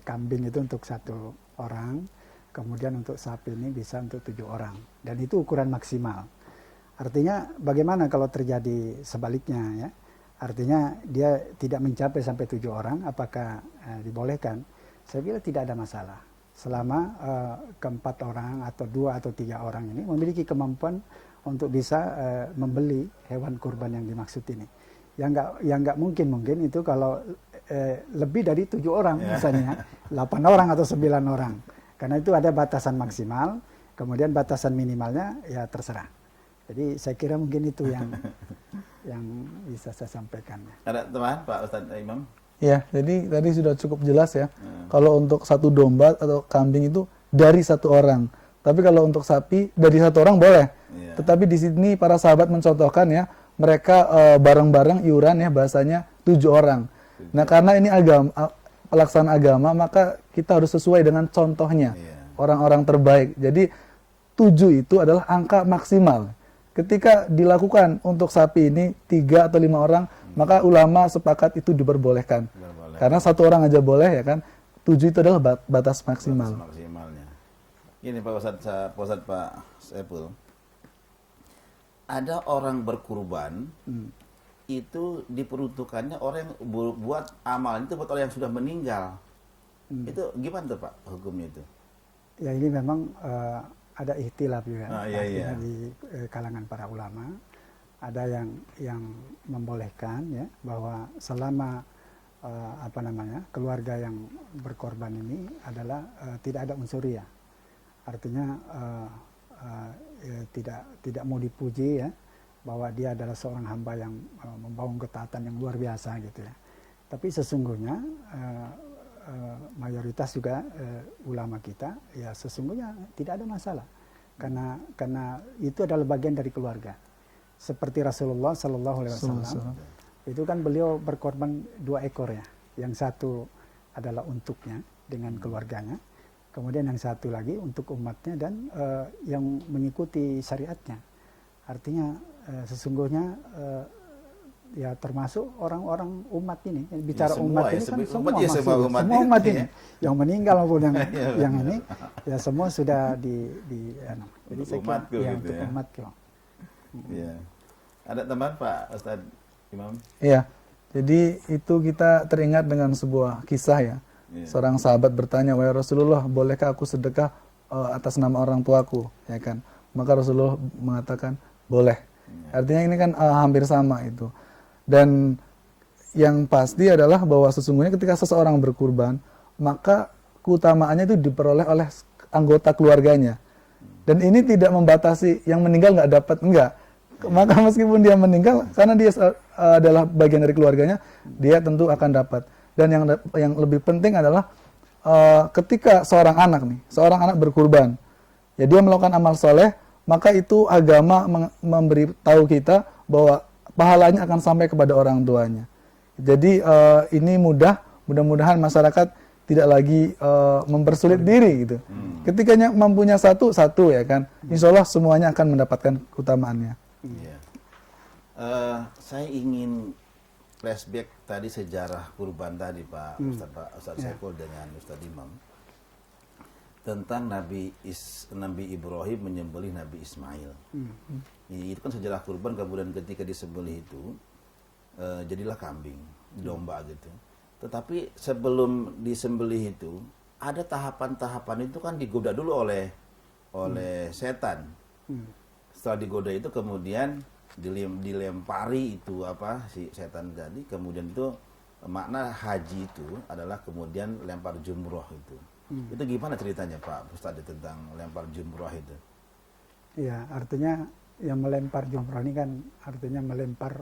D: kambing itu untuk 1 orang, kemudian untuk sapi ini bisa untuk 7 orang, dan itu ukuran maksimal. Artinya bagaimana kalau terjadi sebaliknya, ya? Artinya dia tidak mencapai sampai 7 orang, apakah dibolehkan? Saya kira tidak ada masalah. Selama ke-4 orang atau 2 atau 3 orang ini memiliki kemampuan untuk bisa membeli hewan kurban yang dimaksud ini. Yang nggak mungkin itu kalau lebih dari 7 orang misalnya, 8 orang atau 9 orang. Karena itu ada batasan maksimal, kemudian batasan minimalnya ya terserah. Jadi saya kira mungkin itu yang bisa saya sampaikan.
B: Ada teman Pak Ustadz Imam?
C: Ya, jadi tadi sudah cukup jelas ya. Kalau untuk satu domba atau kambing itu dari 1 orang. Tapi kalau untuk sapi dari 1 orang boleh. Tetapi di sini para sahabat mencontohkan ya, mereka bareng-bareng iuran ya, bahasanya 7 orang. Nah, karena ini pelaksanaan agama, maka kita harus sesuai dengan contohnya. Orang-orang terbaik. Jadi 7 itu adalah angka maksimal. Ketika dilakukan untuk sapi ini 3 atau 5 orang, maka ulama sepakat itu diperbolehkan. Karena 1 orang aja boleh ya kan. 7 itu adalah batas maksimal.
B: Batas maksimalnya. Ini Pak Ustadz Pak Saiful. Ada orang berkurban itu diperuntukannya orang yang buat amal itu buat orang yang sudah meninggal. Itu gimana tuh Pak hukumnya itu?
D: Ya ini memang ada ikhtilaf juga di kalangan para ulama. Ada yang membolehkan ya bahwa selama keluarga yang berkorban ini adalah tidak ada unsuriyah. Artinya tidak mau dipuji ya, bahwa dia adalah seorang hamba yang membangun ketaatan yang luar biasa gitu ya. Tapi sesungguhnya mayoritas juga ulama kita ya sesungguhnya tidak ada masalah karena itu adalah bagian dari keluarga. Seperti Rasulullah Sallallahu Alaihi Wasallam itu kan beliau berkorban 2 ekor ya. Yang satu adalah untuknya dengan keluarganya, kemudian yang satu lagi untuk umatnya dan yang mengikuti syariatnya. Artinya sesungguhnya ya termasuk orang-orang umat ini. Bicara umat ini kan semua umat ini. Yang meninggal maupun yang ini ya semua sudah jadi saya kira ya, untuk umatku.
B: Iya. Ada teman Pak Ustadz Imam?
C: Iya. Jadi itu kita teringat dengan sebuah kisah ya. Seorang sahabat bertanya, "Wahai Rasulullah, bolehkah aku sedekah atas nama orang tuaku?" Ya kan. Maka Rasulullah mengatakan, "Boleh." Artinya ini kan hampir sama itu. Dan yang pasti adalah bahwa sesungguhnya ketika seseorang berkurban, maka keutamaannya itu diperoleh oleh anggota keluarganya. Dan ini tidak membatasi yang meninggal nggak dapat, enggak. Maka meskipun dia meninggal, karena dia adalah bagian dari keluarganya, dia tentu akan dapat. Dan yang lebih penting adalah ketika seorang anak berkurban, ya dia melakukan amal soleh, maka itu agama memberi tahu kita bahwa pahalanya akan sampai kepada orang tuanya. Jadi ini mudah-mudahan masyarakat tidak lagi mempersulit diri gitu. Ketika mampunya satu ya kan, insya Allah semuanya akan mendapatkan keutamaannya.
B: Iya. Saya ingin flashback tadi sejarah kurban tadi Pak Ustadz Saiful dengan Ustadz Imam tentang Nabi Ibrahim menyembelih Nabi Ismail. Itu kan sejarah kurban, kemudian ketika disembelih itu jadilah kambing, domba gitu. Tetapi sebelum disembelih itu ada tahapan-tahapan itu kan digoda dulu oleh setan. Setelah digoda itu kemudian dilempari itu si setan tadi, kemudian itu makna haji itu adalah kemudian lempar jumroh itu. Itu gimana ceritanya Pak Ustadz tentang lempar jumroh itu?
D: Iya, artinya yang melempar jumroh ini kan artinya melempar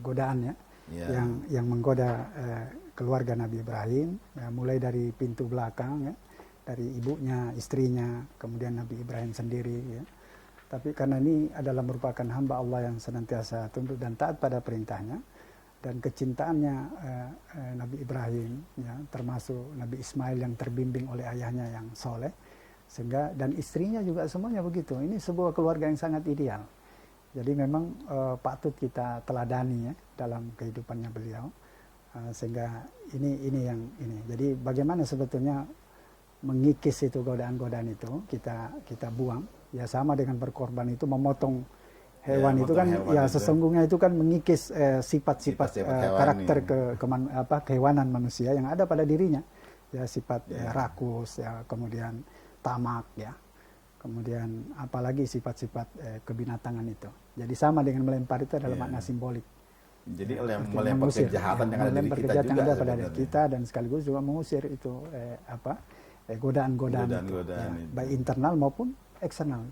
D: godaan ya, yang menggoda keluarga Nabi Ibrahim, ya, mulai dari pintu belakang ya, dari ibunya, istrinya, kemudian Nabi Ibrahim sendiri ya. Tapi karena ini adalah merupakan hamba Allah yang senantiasa tunduk dan taat pada perintahnya, dan kecintaannya Nabi Ibrahim ya, termasuk Nabi Ismail yang terbimbing oleh ayahnya yang soleh, sehingga dan istrinya juga semuanya begitu. Ini sebuah keluarga yang sangat ideal. Jadi memang patut kita teladani ya dalam kehidupannya beliau, sehingga ini yang ini. Jadi bagaimana sebetulnya mengikis itu godaan-godaan itu kita buang. Ya sama dengan berkorban itu memotong hewan itu kan ya sesungguhnya itu kan mengikis sifat-sifat karakter kehewanan manusia yang ada pada dirinya, ya sifat rakus ya, kemudian tamak ya. kemudian apalagi sifat-sifat kebinatangan itu. Jadi sama dengan melempar itu adalah makna simbolik.
B: Jadi
D: Artinya
B: melempar
D: mengusir,
B: kejahatan yang ada di
D: melempar
B: kita
D: kejahatan
B: juga
D: yang ada pada
B: sebenarnya.
D: kita, dan sekaligus juga mengusir itu godaan-godaan itu,
B: Godaan-godaan itu.
D: baik internal maupun eksternal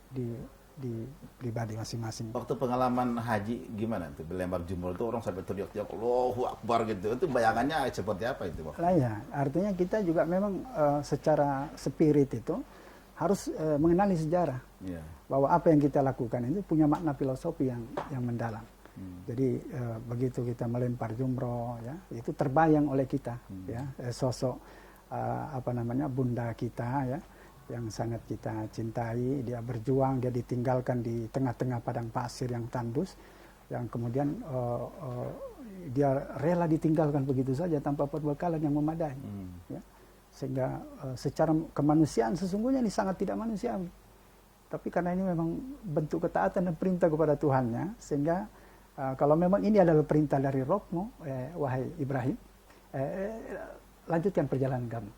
D: di pribadi masing-masing.
B: Waktu pengalaman haji gimana tuh, melempar jumroh itu orang sampai teriak-teriak Allahu Akbar gitu, itu bayangannya seperti apa itu Pak?
D: Nah ya, artinya kita juga memang secara spirit itu harus mengenali sejarah,
B: Iya.
D: bahwa apa yang kita lakukan itu punya makna filosofi yang mendalam. Jadi begitu kita melempar jumroh, ya, itu terbayang oleh kita, ya, sosok bunda kita, ya, yang sangat kita cintai. Dia berjuang, dia ditinggalkan di tengah-tengah padang pasir yang tandus, yang kemudian dia rela ditinggalkan begitu saja tanpa perbekalan yang memadai, ya. Sehingga secara kemanusiaan sesungguhnya ini sangat tidak manusiawi, tapi karena ini memang bentuk ketaatan dan perintah kepada Tuhannya, sehingga kalau memang ini adalah perintah dari Rabbmu, wahai Ibrahim, lanjutkan perjalanan kamu.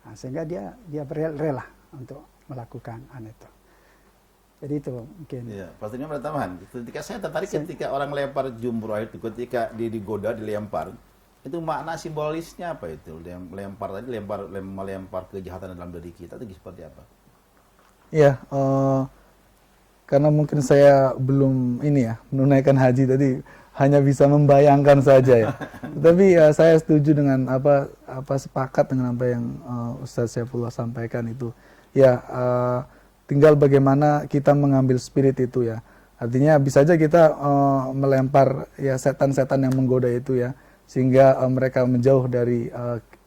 D: Nah, sehingga dia rela untuk melakukan itu. Jadi itu mungkin.
B: Iya, pastinya ada tambahan. Ketika saya tertarik ketika orang lempar jumroh itu, ketika dia digoda, dilempar, itu makna simbolisnya apa itu? Melempar tadi, melempar kejahatan dalam diri kita itu seperti apa?
C: Iya, karena mungkin saya belum menunaikan haji tadi, hanya bisa membayangkan saja ya. Tapi saya setuju dengan sepakat dengan apa yang Ustaz Saifullah sampaikan itu. Ya, tinggal bagaimana kita mengambil spirit itu ya. Artinya bisa aja kita melempar ya setan-setan yang menggoda itu ya, sehingga mereka menjauh dari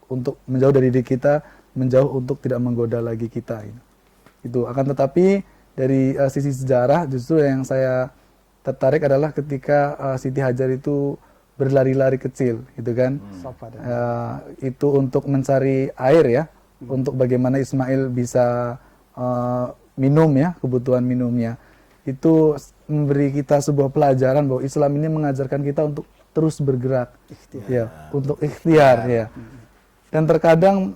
C: untuk menjauh dari diri kita, menjauh untuk tidak menggoda lagi kita. Itu akan tetapi dari sisi sejarah justru yang saya tertarik adalah ketika Siti Hajar itu berlari-lari kecil, gitu kan? Itu untuk mencari air ya, untuk bagaimana Ismail bisa minum ya, kebutuhan minumnya. Itu memberi kita sebuah pelajaran bahwa Islam ini mengajarkan kita untuk terus bergerak, ya, untuk ikhtiar ya. Dan terkadang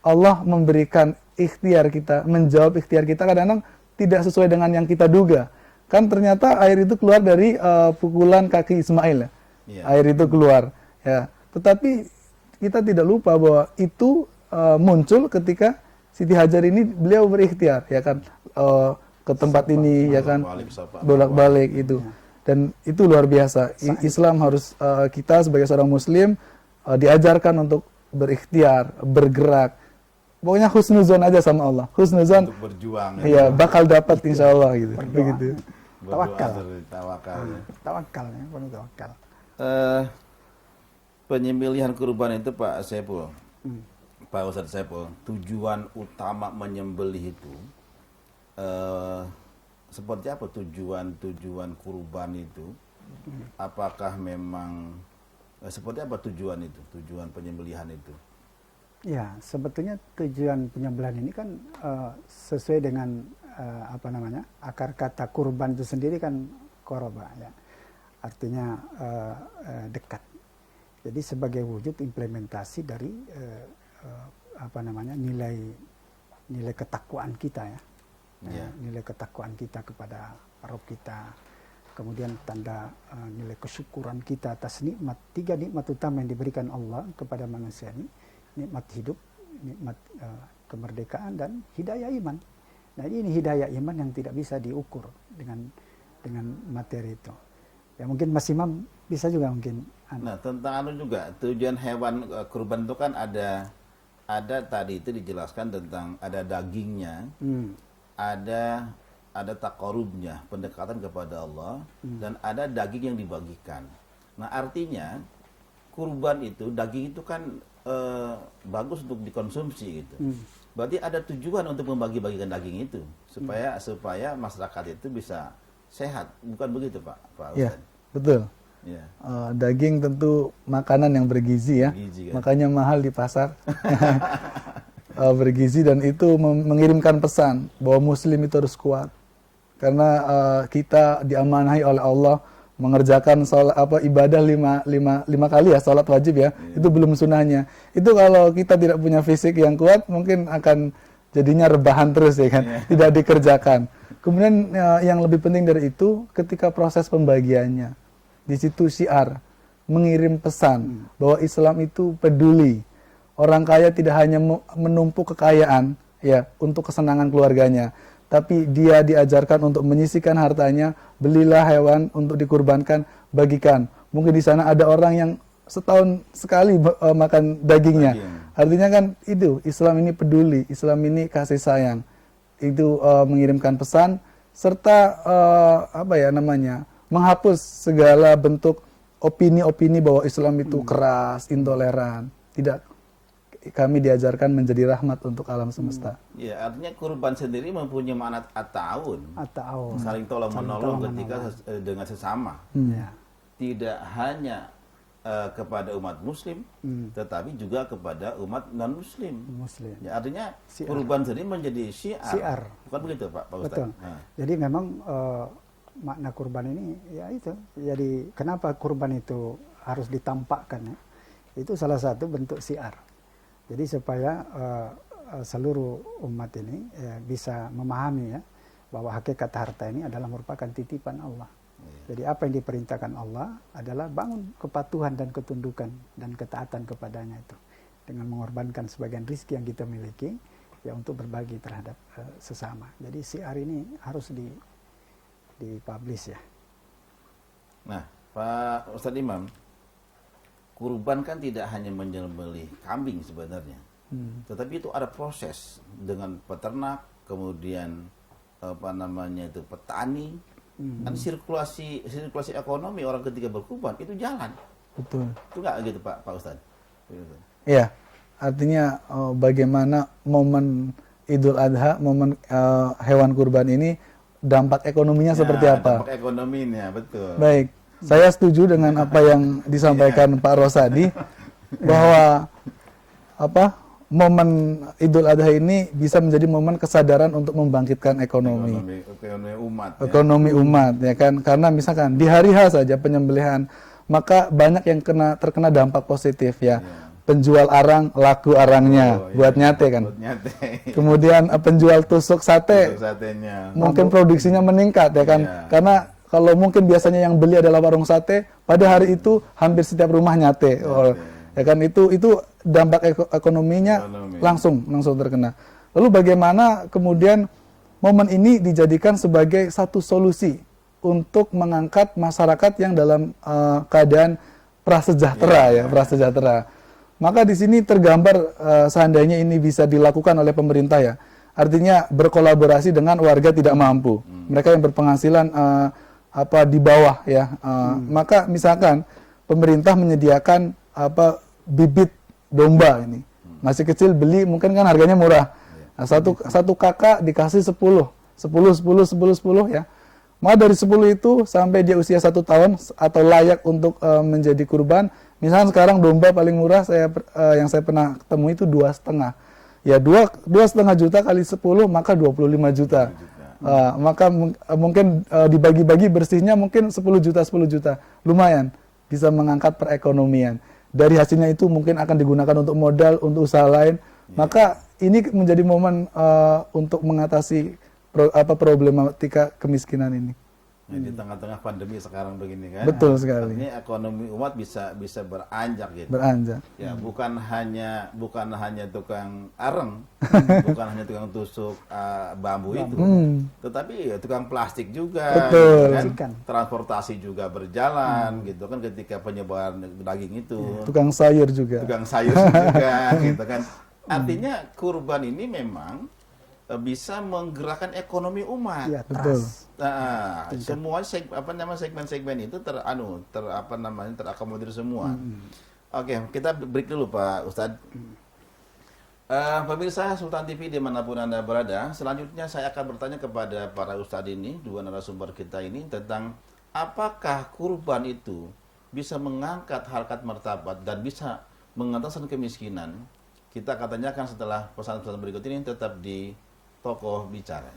C: Allah memberikan ikhtiar kita, menjawab ikhtiar kita kadang-kadang tidak sesuai dengan yang kita duga. Kan ternyata air itu keluar dari pukulan kaki Ismail ya. Air itu keluar ya. Tetapi kita tidak lupa bahwa itu muncul ketika Siti Hajar ini beliau berikhtiar ya kan, ke tempat ini ya kan, bolak-balik itu. Dan itu luar biasa. Islam harus kita sebagai seorang muslim diajarkan untuk berikhtiar, bergerak. Pokoknya husnuzon aja sama Allah. Husnuzon
B: untuk berjuang.
C: Iya, bakal dapat insyaallah gitu. Begitu.
D: Tawakal.
B: Tawakal
D: Ya, penuh tawakal.
B: Penyembelihan kurban itu Pak Saiful, Pak Ustadz Saiful, tujuan utama menyembelih itu seperti apa tujuan kurban itu? Apakah memang seperti apa tujuan itu, tujuan penyembelihan itu?
D: Ya, sebetulnya tujuan penyembelihan ini kan sesuai dengan akar kata kurban itu sendiri kan koroba ya, artinya dekat. Jadi sebagai wujud implementasi dari nilai ketakwaan kita ya, nilai ketakwaan kita kepada Rabb kita, kemudian tanda nilai kesyukuran kita atas tiga nikmat utama yang diberikan Allah kepada manusia ini, nikmat hidup, nikmat kemerdekaan, dan hidayah iman. Nah ini hidayah iman yang tidak bisa diukur dengan materi itu. Ya mungkin Mas Imam bisa juga mungkin.
B: Nah tentang juga tujuan hewan kurban itu kan ada tadi itu dijelaskan tentang ada dagingnya, ada takarubnya, pendekatan kepada Allah, dan ada daging yang dibagikan. Nah artinya kurban itu, daging itu kan bagus untuk dikonsumsi gitu. Berarti ada tujuan untuk membagi-bagikan daging itu supaya masyarakat itu bisa sehat, bukan begitu Pak Ustadz?
C: Ya, betul. Ya. Daging tentu makanan yang bergizi ya, kan? Makanya mahal di pasar. Bergizi, dan itu mengirimkan pesan bahwa Muslim itu harus kuat, karena kita diamanahi oleh Allah mengerjakan ibadah lima kali ya, salat wajib ya, itu belum sunahnya. Itu kalau kita tidak punya fisik yang kuat mungkin akan jadinya rebahan terus ya kan, tidak dikerjakan. Kemudian yang lebih penting dari itu, ketika proses pembagiannya, di situ syiar mengirim pesan bahwa Islam itu peduli. Orang kaya tidak hanya menumpuk kekayaan ya untuk kesenangan keluarganya, tapi dia diajarkan untuk menyisihkan hartanya, belilah hewan untuk dikurbankan, bagikan. Mungkin di sana ada orang yang setahun sekali makan dagingnya. Artinya kan itu Islam ini peduli, Islam ini kasih sayang. Itu mengirimkan pesan serta menghapus segala bentuk opini-opini bahwa Islam itu keras, intoleran. Tidak, kami diajarkan menjadi rahmat untuk alam semesta.
B: Ya, artinya kurban sendiri mempunyai makna at-ta'awun. Saling tolong menolong ketika dengan sesama.
D: Ya.
B: Tidak hanya kepada umat muslim, tetapi juga kepada umat non-muslim. Ya, artinya kurban sendiri menjadi syiar. Bukan begitu Pak Ustadz?
D: Betul. Jadi memang makna kurban ini ya itu. Jadi kenapa kurban itu harus ditampakkan ya? Itu salah satu bentuk syiar. Jadi supaya seluruh umat ini bisa memahami ya bahwa hakikat harta ini adalah merupakan titipan Allah. Jadi apa yang diperintahkan Allah adalah bangun kepatuhan dan ketundukan dan ketaatan kepadanya itu dengan mengorbankan sebagian rizki yang kita miliki ya untuk berbagi terhadap sesama. Jadi syiar ini harus dipublish ya.
B: Nah, Pak Ustadz Imam, kurban kan tidak hanya menyembelih kambing sebenarnya, tetapi itu ada proses dengan peternak, kemudian itu petani. Kan sirkulasi ekonomi orang ketika berkurban itu jalan.
C: Betul.
B: Itu nggak gitu Pak Ustadz?
C: Iya, artinya bagaimana momen Idul Adha, momen hewan kurban ini dampak ekonominya seperti apa?
B: Dampak ekonominya, betul.
C: Baik, saya setuju dengan apa yang disampaikan Pak Rosadi bahwa momen Idul Adha ini bisa menjadi momen kesadaran untuk membangkitkan ekonomi
B: umat.
C: Ekonomi umat ya kan, karena misalkan di hari H saja penyembelihan, maka banyak yang terkena dampak positif ya. Penjual arang laku arangnya buat nyate kan. Kemudian penjual tusuk satenya mungkin produksinya meningkat ya kan. Karena kalau mungkin biasanya yang beli adalah warung sate, pada hari itu hampir setiap rumah nyate. Ya kan, itu dampak ekonominya langsung terkena. Lalu bagaimana kemudian momen ini dijadikan sebagai satu solusi untuk mengangkat masyarakat yang dalam keadaan prasejahtera. Maka di sini tergambar seandainya ini bisa dilakukan oleh pemerintah ya. Artinya berkolaborasi dengan warga tidak mampu. Mereka yang berpenghasilan di bawah ya. Maka misalkan pemerintah menyediakan bibit domba ini. Masih kecil beli mungkin kan harganya murah. Nah, satu kakak dikasih 10 ya. Maka dari 10 itu sampai dia usia 1 tahun atau layak untuk menjadi kurban. Misalnya sekarang domba paling murah yang saya pernah temui itu 2,5. Ya 2,5 juta kali 10 maka 25 juta. Maka mungkin dibagi-bagi bersihnya mungkin 10 juta. Lumayan bisa mengangkat perekonomian. Dari hasilnya itu mungkin akan digunakan untuk modal, untuk usaha lain. Maka ini menjadi momen untuk mengatasi problematika kemiskinan ini.
B: Di tengah-tengah pandemi sekarang begini kan.
C: Betul sekali.
B: Ini ekonomi umat bisa beranjak gitu.
C: Beranjak.
B: Ya, bukan hanya tukang areng, bukan hanya tukang tusuk bambu itu, tetapi tukang plastik juga.
C: Betul.
B: Kan? Transportasi juga berjalan gitu kan ketika penyebaran daging itu.
C: Tukang sayur juga.
B: Gitu kan. Artinya kurban ini memang bisa menggerakkan ekonomi umat.
D: Ya,
C: betul.
B: Nah, semua segmen-segmen itu terakomodir semua. Oke, kita break dulu Pak Ustadz. Pemirsa Sultan TV dimanapun Anda berada, selanjutnya saya akan bertanya kepada para ustadz ini, dua narasumber kita ini, tentang apakah kurban itu bisa mengangkat harkat martabat dan bisa mengatasi kemiskinan. Kita akan tanyakan setelah pesan-pesan berikut ini, tetap di Tokoh Bicara.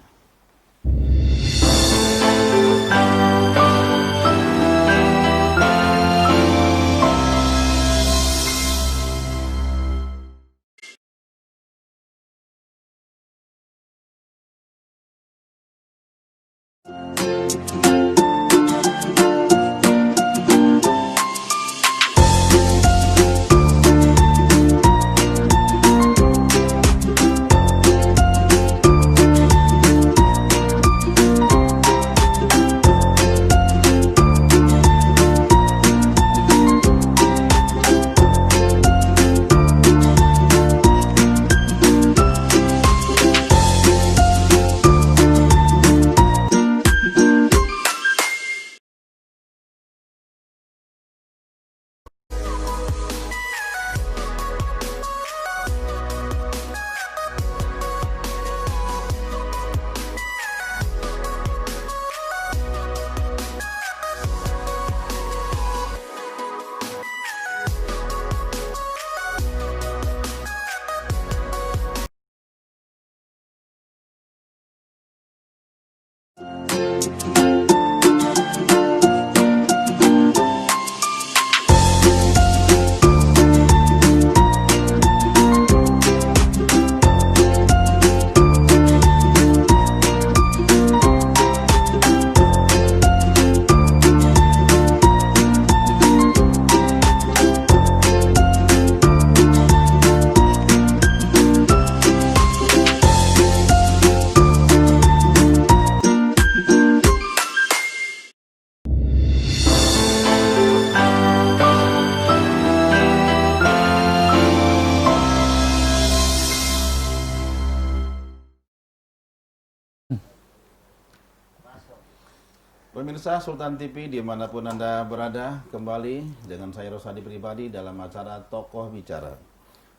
B: Pemirsa Sultan TV dimanapun Anda berada, kembali dengan saya Rosadi Pribadi dalam acara Tokoh Bicara.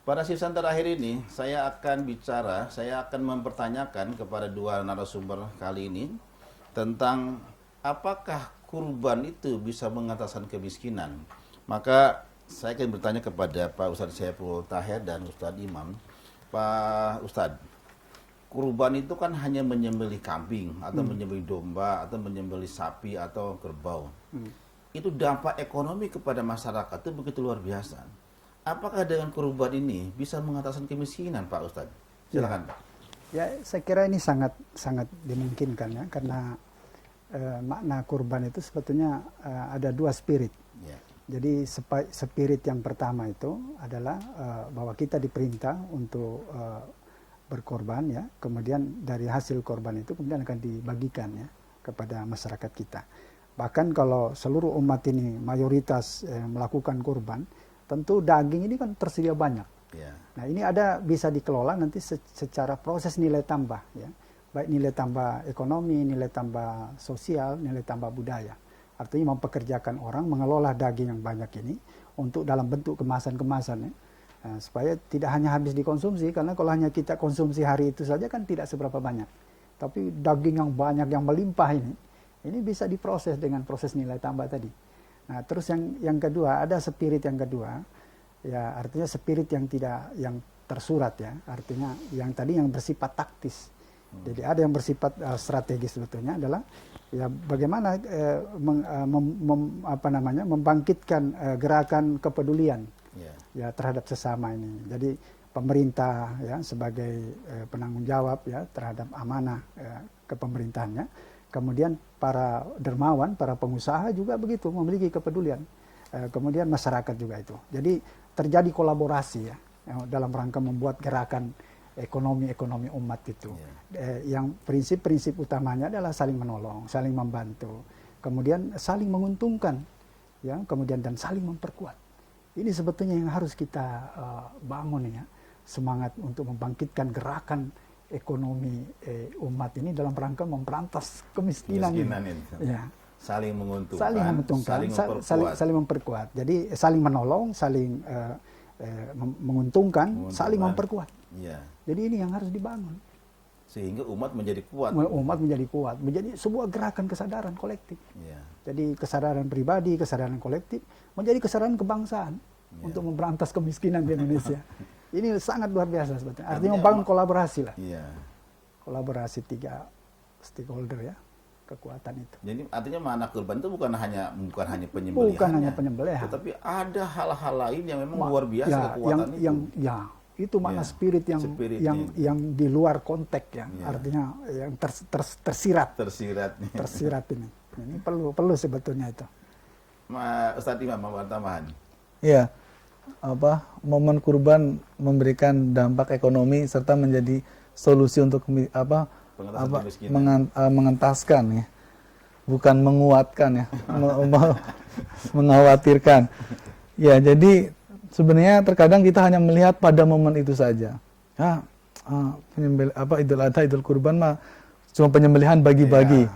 B: Pada season terakhir ini, saya akan mempertanyakan kepada dua narasumber kali ini tentang apakah kurban itu bisa mengatasi kemiskinan. Maka saya akan bertanya kepada Pak Ustadz Saiful Tahir dan Ustadz Imam. Pak Ustadz, kurban itu kan hanya menyembelih kambing atau menyembelih domba atau menyembelih sapi atau kerbau. Itu dampak ekonomi kepada masyarakat itu begitu luar biasa. Apakah dengan kurban ini bisa mengatasi kemiskinan, Pak Ustadz? Silakan, Pak.
D: Ya, saya kira ini sangat dimungkinkan ya, karena makna kurban itu sebetulnya ada dua spirit.
B: Ya.
D: Jadi spirit yang pertama itu adalah bahwa kita diperintah untuk berkorban ya, kemudian dari hasil korban itu kemudian akan dibagikan ya kepada masyarakat kita. Bahkan kalau seluruh umat ini mayoritas melakukan kurban, tentu daging ini kan tersedia banyak.
B: Ya.
D: Nah ini bisa dikelola nanti secara proses nilai tambah ya, baik nilai tambah ekonomi, nilai tambah sosial, nilai tambah budaya. Artinya mempekerjakan orang mengelola daging yang banyak ini untuk dalam bentuk kemasan-kemasan ya. Nah, supaya tidak hanya habis dikonsumsi, karena kalau hanya kita konsumsi hari itu saja kan tidak seberapa banyak. Tapi daging yang banyak, yang melimpah ini bisa diproses dengan proses nilai tambah tadi. Nah, terus yang kedua, ada spirit yang kedua, ya artinya spirit yang tersurat ya, artinya yang tadi yang bersifat taktis. Jadi ada yang bersifat strategis sebetulnya adalah ya bagaimana membangkitkan gerakan kepedulian. Ya terhadap sesama ini. Jadi pemerintah ya sebagai penanggung jawab ya terhadap amanah kepemerintahannya. Kemudian para dermawan, para pengusaha juga begitu memiliki kepedulian. Kemudian masyarakat juga itu. Jadi terjadi kolaborasi ya dalam rangka membuat gerakan ekonomi umat itu. Yang prinsip-prinsip utamanya adalah saling menolong, saling membantu, kemudian saling menguntungkan, ya, kemudian dan saling memperkuat. Ini sebetulnya yang harus kita bangun ya, semangat untuk membangkitkan gerakan ekonomi umat ini dalam rangka memberantas kemiskinan ini. Ya.
B: Saling menguntungkan,
D: saling memperkuat. Jadi saling menolong, saling menguntungkan, saling memperkuat.
B: Ya.
D: Jadi ini yang harus dibangun.
B: Sehingga umat menjadi kuat.
D: Umat menjadi kuat, menjadi sebuah gerakan kesadaran kolektif.
B: Ya.
D: Jadi kesadaran pribadi, kesadaran kolektif, menjadi kesadaran kebangsaan untuk memberantas kemiskinan di Indonesia. Ini sangat luar biasa sebetulnya. Artinya membangun kolaborasi lah.
B: Iya.
D: Kolaborasi 3 stakeholder ya, kekuatan itu.
B: Jadi artinya makna kurban itu bukan hanya penyembelihan.
D: Bukan hanya penyembelihan.
B: Tetapi ada hal-hal lain yang memang luar biasa kekuatan
D: itu makna spirit yang di luar konteks ya. Artinya yang tersirat ini. Ini perlu sebetulnya itu.
B: Ustadz Imam mau tambahan.
C: Iya. Momen kurban memberikan dampak ekonomi serta menjadi solusi untuk mengentaskan ya. Bukan menguatkan ya. Mengkhawatirkan. Ya, jadi sebenarnya terkadang kita hanya melihat pada momen itu saja. Idul Adha, Idul Kurban mah cuma penyembelihan bagi-bagi.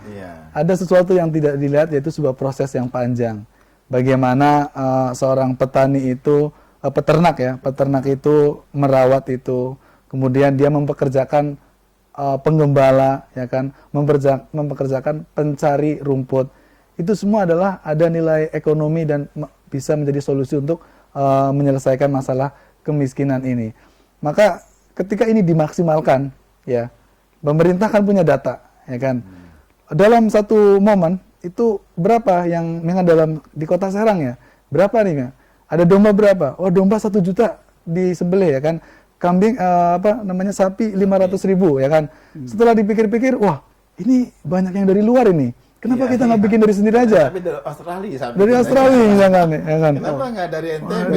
C: Ada sesuatu yang tidak dilihat, yaitu sebuah proses yang panjang. Bagaimana seorang petani itu, peternak itu merawat itu, kemudian dia mempekerjakan penggembala, ya kan, mempekerjakan pencari rumput. Itu semua adalah ada nilai ekonomi dan bisa menjadi solusi untuk menyelesaikan masalah kemiskinan ini. Maka ketika ini dimaksimalkan, ya, pemerintah kan punya data, ya kan. Dalam satu momen itu berapa yang di Kota Serang ya? Berapa nih ya? Ada domba berapa? Oh, domba 1 juta disembelih ya kan. Kambing sapi 500.000 ya kan. Setelah dipikir-pikir, wah, ini banyak yang dari luar ini. Kenapa kita nggak bikin dari sendiri aja?
B: Tapi dari Australia.
C: Dari Australia misalkan, ya kan?
B: Kenapa nggak dari NTB?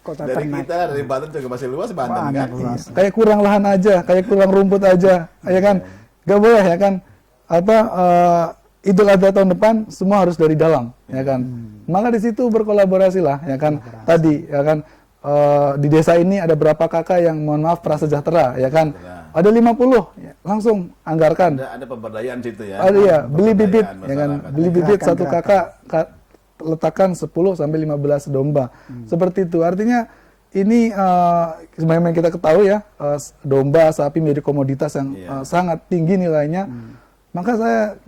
D: Kota
B: dari kita, dari Banten juga masih luas, Banten kan?
C: Kayak kurang lahan aja, kayak kurang rumput aja, ya kan? Gak boleh ya kan? Idul Adha tahun depan semua harus dari dalam, ya kan? Maka di situ berkolaborasi lah, ya kan? Tadi, ya kan? Di desa ini ada berapa kakak yang mohon maaf prasejahtera, ya kan? Ada 50, ya, langsung anggarkan.
B: Ada pemberdayaan situ ya.
C: Ada ya, beli bibit,
B: Pemberdayaan
C: ya kan?
B: masyarakat.
C: Beli bibit
D: Gerakan,
C: satu kakak, letakkan 10 sampai 15 domba. Seperti itu. Artinya ini sebagaimana kita ketahui ya, domba, sapi menjadi komoditas yang sangat tinggi nilainya. Maka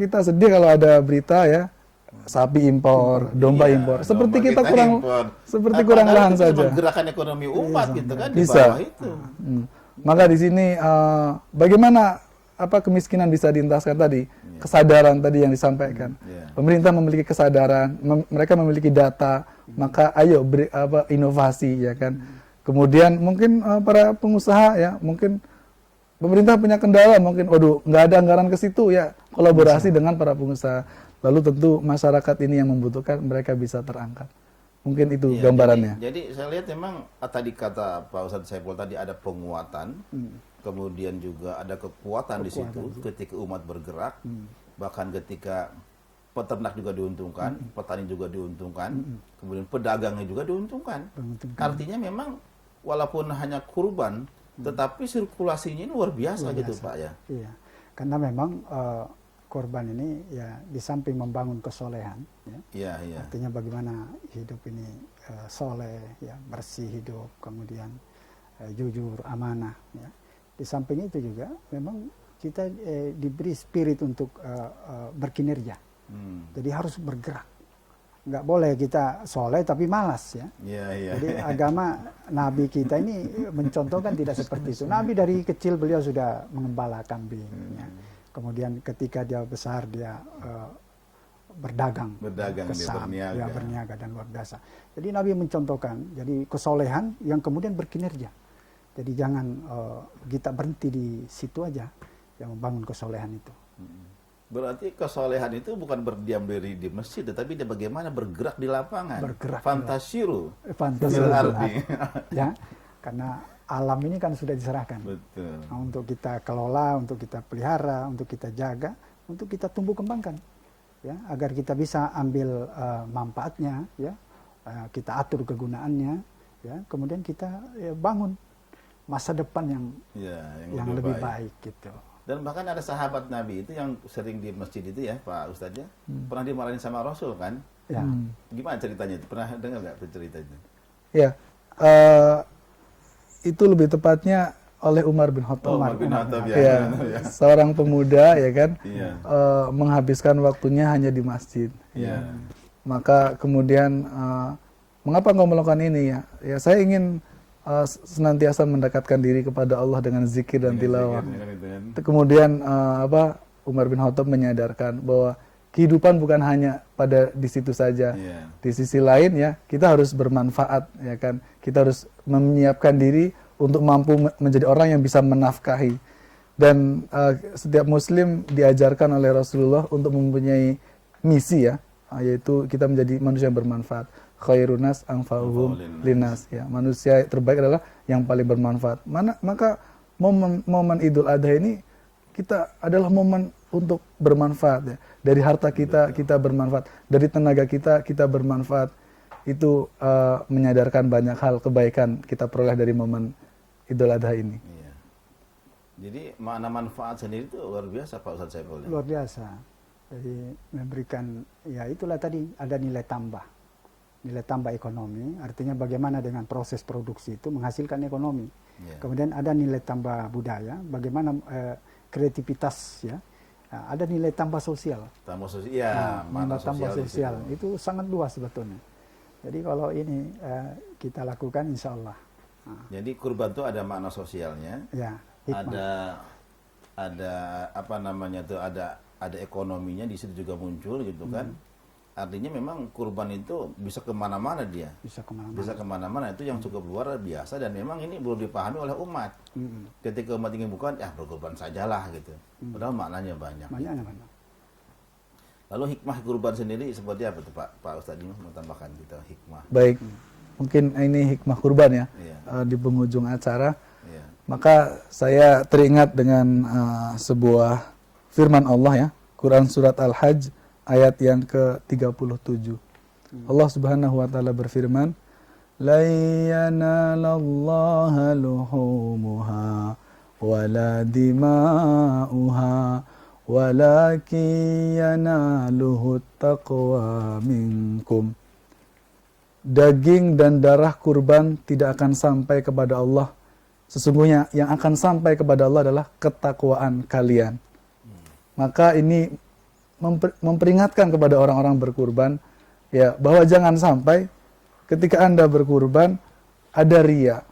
C: kita sedih kalau ada berita ya, sapi impor, domba impor. Seperti
B: domba
C: kita kurang
B: impor.
C: seperti kurang
B: Padahal
C: lahan
B: itu
C: saja.
B: cuma gerakan ekonomi umat gitu kan di
C: Bisa.
B: bawah itu.
C: Maka di sini bagaimana kemiskinan bisa dientaskan tadi, kesadaran tadi yang disampaikan. Pemerintah memiliki kesadaran, mereka memiliki data, maka ayo beri inovasi ya kan. Kemudian mungkin para pengusaha ya, mungkin pemerintah punya kendala, mungkin waduh nggak ada anggaran ke situ ya, kolaborasi dengan para pengusaha. Lalu tentu masyarakat ini yang membutuhkan, mereka bisa terangkat. Mungkin itu gambarannya.
B: Jadi saya lihat memang tadi kata Pak Ustadz Saiful tadi ada penguatan, kemudian juga ada kekuatan di situ ketika umat bergerak, bahkan ketika peternak juga diuntungkan, petani juga diuntungkan, kemudian pedagangnya juga diuntungkan. Artinya memang walaupun hanya kurban, tetapi sirkulasinya ini luar biasa gitu Pak ya.
D: Iya, karena memang korban ini ya di samping membangun kesolehan, ya, artinya bagaimana hidup ini soleh, ya, bersih hidup, kemudian jujur, amanah. Ya. Di samping itu juga memang kita diberi spirit untuk berkinerja, jadi harus bergerak. Nggak boleh kita soleh tapi malas ya. Jadi agama Nabi kita ini mencontohkan tidak seperti itu. Nabi dari kecil beliau sudah mengembala kambing. Ya. Kemudian ketika dia besar dia berdagang kesam, dia berniaga dan luar biasa. Jadi Nabi mencontohkan, jadi kesolehan yang kemudian berkinerja. Jadi jangan kita berhenti di situ aja, yang membangun kesolehan itu.
B: Berarti kesolehan itu bukan berdiam diri di masjid, tetapi dia bagaimana bergerak di lapangan.
D: Bergerak.
B: Fantasiru.
D: Ya, karena alam ini kan sudah diserahkan.
B: Betul.
D: Nah, untuk kita kelola, untuk kita pelihara, untuk kita jaga, untuk kita tumbuh kembangkan, ya, agar kita bisa ambil manfaatnya, ya, kita atur kegunaannya, ya, kemudian kita bangun masa depan yang lebih baik gitu.
B: Dan bahkan ada sahabat Nabi itu yang sering di masjid itu ya Pak Ustadz ya, pernah dimarahin sama Rasul kan?
D: Ya.
B: Gimana ceritanya itu? Pernah dengar nggak ceritanya?
C: Ya, itu lebih tepatnya oleh Umar bin Khattab.
B: Umar bin Khattab
C: ya. Seorang pemuda ya kan, menghabiskan waktunya hanya di masjid. Ya. Maka kemudian mengapa engkau melakukan ini ya? Ya saya ingin senantiasa mendekatkan diri kepada Allah dengan zikir dan tilawah. Kemudian Umar bin Khattab menyadarkan bahwa kehidupan bukan hanya pada di situ saja. Di sisi lain ya, kita harus bermanfaat ya kan. Kita harus menyiapkan diri untuk mampu menjadi orang yang bisa menafkahi. Dan setiap muslim diajarkan oleh Rasulullah untuk mempunyai misi ya, yaitu kita menjadi manusia yang bermanfaat. Khairunas anfa'uhum linas ya, manusia terbaik adalah yang paling bermanfaat. Maka momen Idul Adha ini kita adalah momen untuk bermanfaat ya. Dari harta kita bermanfaat, dari tenaga kita bermanfaat. Itu menyadarkan banyak hal kebaikan kita peroleh dari momen Idul Adha ini.
B: Iya. Jadi makna manfaat sendiri itu luar biasa Pak Ustadz Saiful.
D: Luar biasa. Jadi memberikan, ya itulah tadi ada nilai tambah ekonomi, artinya bagaimana dengan proses produksi itu menghasilkan ekonomi. Kemudian ada nilai tambah budaya, bagaimana kreativitas ya. Nah, ada nilai tambah sosial.
B: Tambah sosial
D: itu sangat luas sebetulnya. Jadi kalau ini kita lakukan insya Allah.
B: Jadi kurban itu ada makna sosialnya.
D: Ya, hikmah.
B: Ada apa namanya tuh, ada ekonominya di situ juga muncul gitu kan. Artinya memang kurban itu bisa kemana-mana dia. Bisa kemana-mana, itu yang cukup luar biasa dan memang ini belum dipahami oleh umat. Ketika umat ingin bukan, ya berkurban sajalah gitu. Padahal maknanya banyak. Lalu hikmah kurban sendiri seperti apa tuh Pak Ustadz ini mau tambahkan kita hikmah?
C: Baik, mungkin ini hikmah kurban ya, di penghujung acara. Maka saya teringat dengan sebuah firman Allah ya, Quran Surat Al-Hajj, ayat yang ke-37. Allah Subhanahu wa taala berfirman, "La yanalallaha luhumuha wala dima'uha walakin yanaluhu taqwa minkum. Daging dan darah kurban tidak akan sampai kepada Allah. Sesungguhnya yang akan sampai kepada Allah adalah ketakwaan kalian. Maka ini memperingatkan kepada orang-orang berkurban ya, bahwa jangan sampai ketika Anda berkurban ada riya,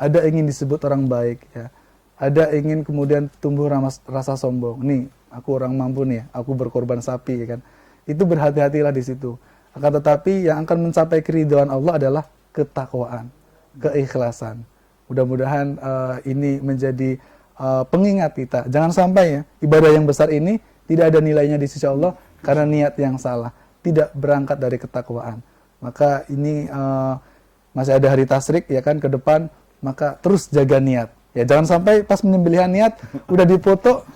C: ada ingin disebut orang baik ya, ada ingin kemudian tumbuh rasa sombong. Nih, aku orang mampu nih, aku berkorban sapi ya kan. Itu berhati-hatilah di situ. Akan tetapi yang akan mencapai keridhaan Allah adalah ketakwaan, keikhlasan. Mudah-mudahan ini menjadi pengingat kita. Jangan sampai ya ibadah yang besar ini tidak ada nilainya di sisi Allah karena niat yang salah, tidak berangkat dari ketakwaan. Maka ini masih ada hari tasyrik ya kan ke depan, maka terus jaga niat. Ya jangan sampai pas penyembelihan niat udah dipoto,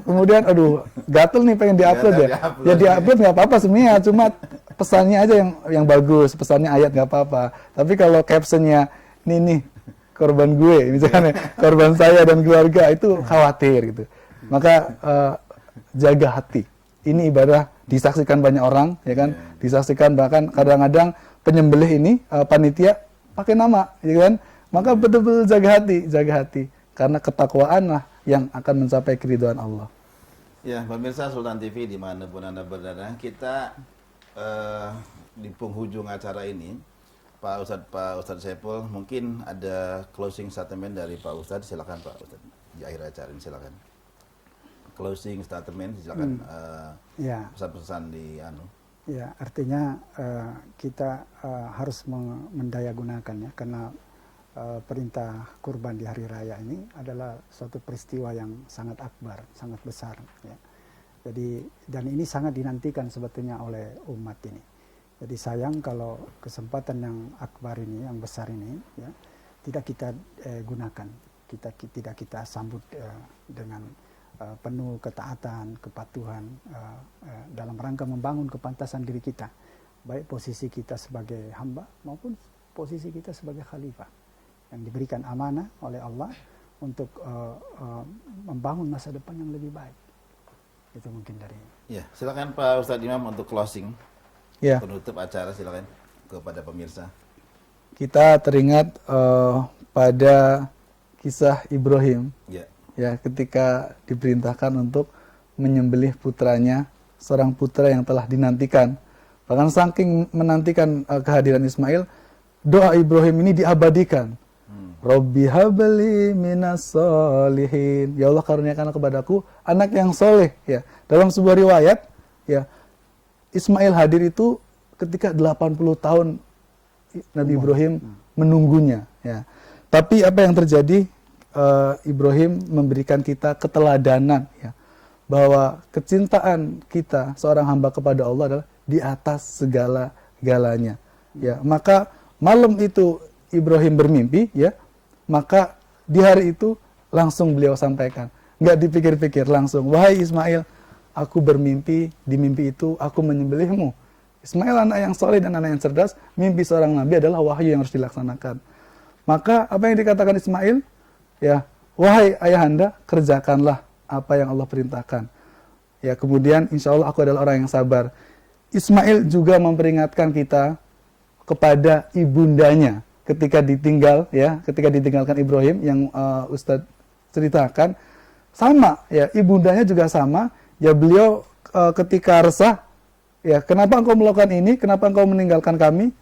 C: kemudian aduh gatel nih pengen diupload ya. Ya diupload nggak apa-apa sebenarnya, cuma pesannya aja yang bagus, pesannya ayat nggak apa-apa. Tapi kalau captionnya nih korban gue misalnya, korban saya dan keluarga, itu khawatir gitu. Maka jaga hati. Ini ibadah disaksikan banyak orang ya kan, disaksikan bahkan kadang-kadang penyembelih ini panitia pakai nama ya kan. Maka betul-betul jaga hati karena ketakwaan lah yang akan mencapai keridhaan Allah.
B: Ya, pemirsa Sultan TV dimanapun Anda berada, kita di penghujung acara ini, Pak Ustadz Saiful, mungkin ada closing statement dari Pak Ustadz. Silakan Pak Ustadz di akhir acara ini, silakan. Closing statement, silakan.
D: Ya.
B: Pesan-pesan di
D: Ya, artinya kita harus mendayagunakan ya, karena perintah kurban di hari raya ini adalah suatu peristiwa yang sangat akbar, sangat besar ya. Jadi dan ini sangat dinantikan sebetulnya oleh umat ini. Jadi sayang kalau kesempatan yang akbar ini, yang besar ini ya, tidak kita gunakan, tidak kita sambut dengan penuh ketaatan, kepatuhan dalam rangka membangun kepantasan diri kita, baik posisi kita sebagai hamba maupun posisi kita sebagai khalifah yang diberikan amanah oleh Allah untuk membangun masa depan yang lebih baik. Itu mungkin dari.
B: Ya, silakan Pak Ustadz Imam untuk closing.
C: Ya.
B: Penutup acara, silakan kepada pemirsa.
C: Kita teringat pada kisah Ibrahim.
B: Ya.
C: Ya, ketika diperintahkan untuk menyembelih putranya, seorang putra yang telah dinantikan. Bahkan saking menantikan kehadiran Ismail, doa Ibrahim ini diabadikan. Robbi habli minas solihin. Ya Allah, karuniakanlah kepadaku anak yang soleh. Ya, dalam sebuah riwayat, ya Ismail hadir itu ketika 80 tahun Nabi Ibrahim menunggunya. Ya, tapi apa yang terjadi? Ibrahim memberikan kita keteladanan, ya, bahwa kecintaan kita seorang hamba kepada Allah adalah di atas segala-galanya. Ya, maka malam itu Ibrahim bermimpi, ya, maka di hari itu langsung beliau sampaikan, nggak dipikir-pikir, langsung, wahai Ismail, aku bermimpi, di mimpi itu aku menyembelihmu. Ismail anak yang soleh dan anak yang cerdas, mimpi seorang nabi adalah wahyu yang harus dilaksanakan. Maka apa yang dikatakan Ismail? Ya, wahai ayahanda, kerjakanlah apa yang Allah perintahkan. Ya, kemudian insya Allah aku adalah orang yang sabar. Ismail juga memperingatkan kita kepada ibundanya ketika ditinggal, ya, ketika ditinggalkan Ibrahim yang Ustadz ceritakan, sama, ya, ibundanya juga sama. Ya, beliau ketika resah, ya, kenapa engkau melakukan ini? Kenapa engkau meninggalkan kami?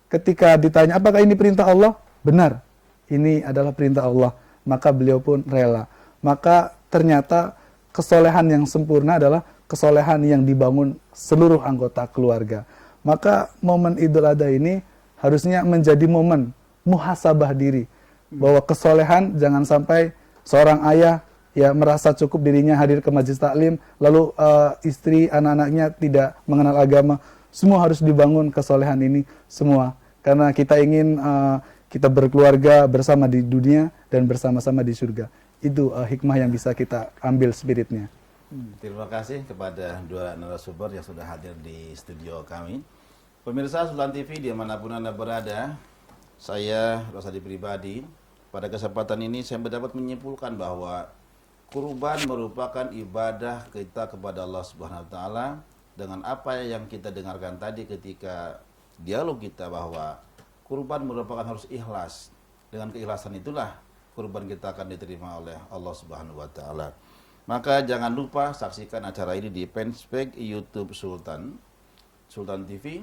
C: Ketika ditanya, apakah ini perintah Allah? Benar, ini adalah perintah Allah. Maka beliau pun rela. Maka ternyata kesolehan yang sempurna adalah kesolehan yang dibangun seluruh anggota keluarga. Maka momen Idul Adha ini harusnya menjadi momen muhasabah diri. Bahwa kesolehan jangan sampai seorang ayah ya merasa cukup dirinya hadir ke majelis taklim, lalu istri, anak-anaknya tidak mengenal agama. Semua harus dibangun kesolehan ini semua. Karena kita ingin kita berkeluarga bersama di dunia dan bersama-sama di surga. Itu hikmah yang bisa kita ambil spiritnya.
B: Terima kasih kepada dua narasumber yang sudah hadir di studio kami. Pemirsa Sultan TV dimanapun Anda berada, saya Rosadi Pribadi Pada kesempatan ini saya dapat menyimpulkan bahwa kurban merupakan ibadah kita kepada Allah Subhanahu wa taala dengan apa yang kita dengarkan tadi ketika dialog kita bahwa kurban merupakan harus ikhlas. Dengan keikhlasan itulah kurban kita akan diterima oleh Allah Subhanahu wa taala. Maka jangan lupa saksikan acara ini di fanpage YouTube Sultan TV,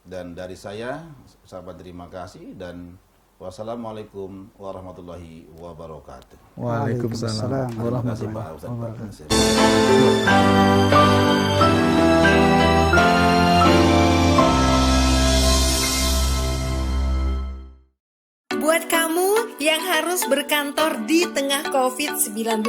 B: dan dari saya sahabat terima kasih dan wassalamualaikum warahmatullahi wabarakatuh.
C: Waalaikumsalam
B: Terima kasih
C: warahmatullahi
B: Pak Ustaz.
C: wabarakatuh.
A: Buat kamu yang harus berkantor di tengah COVID-19,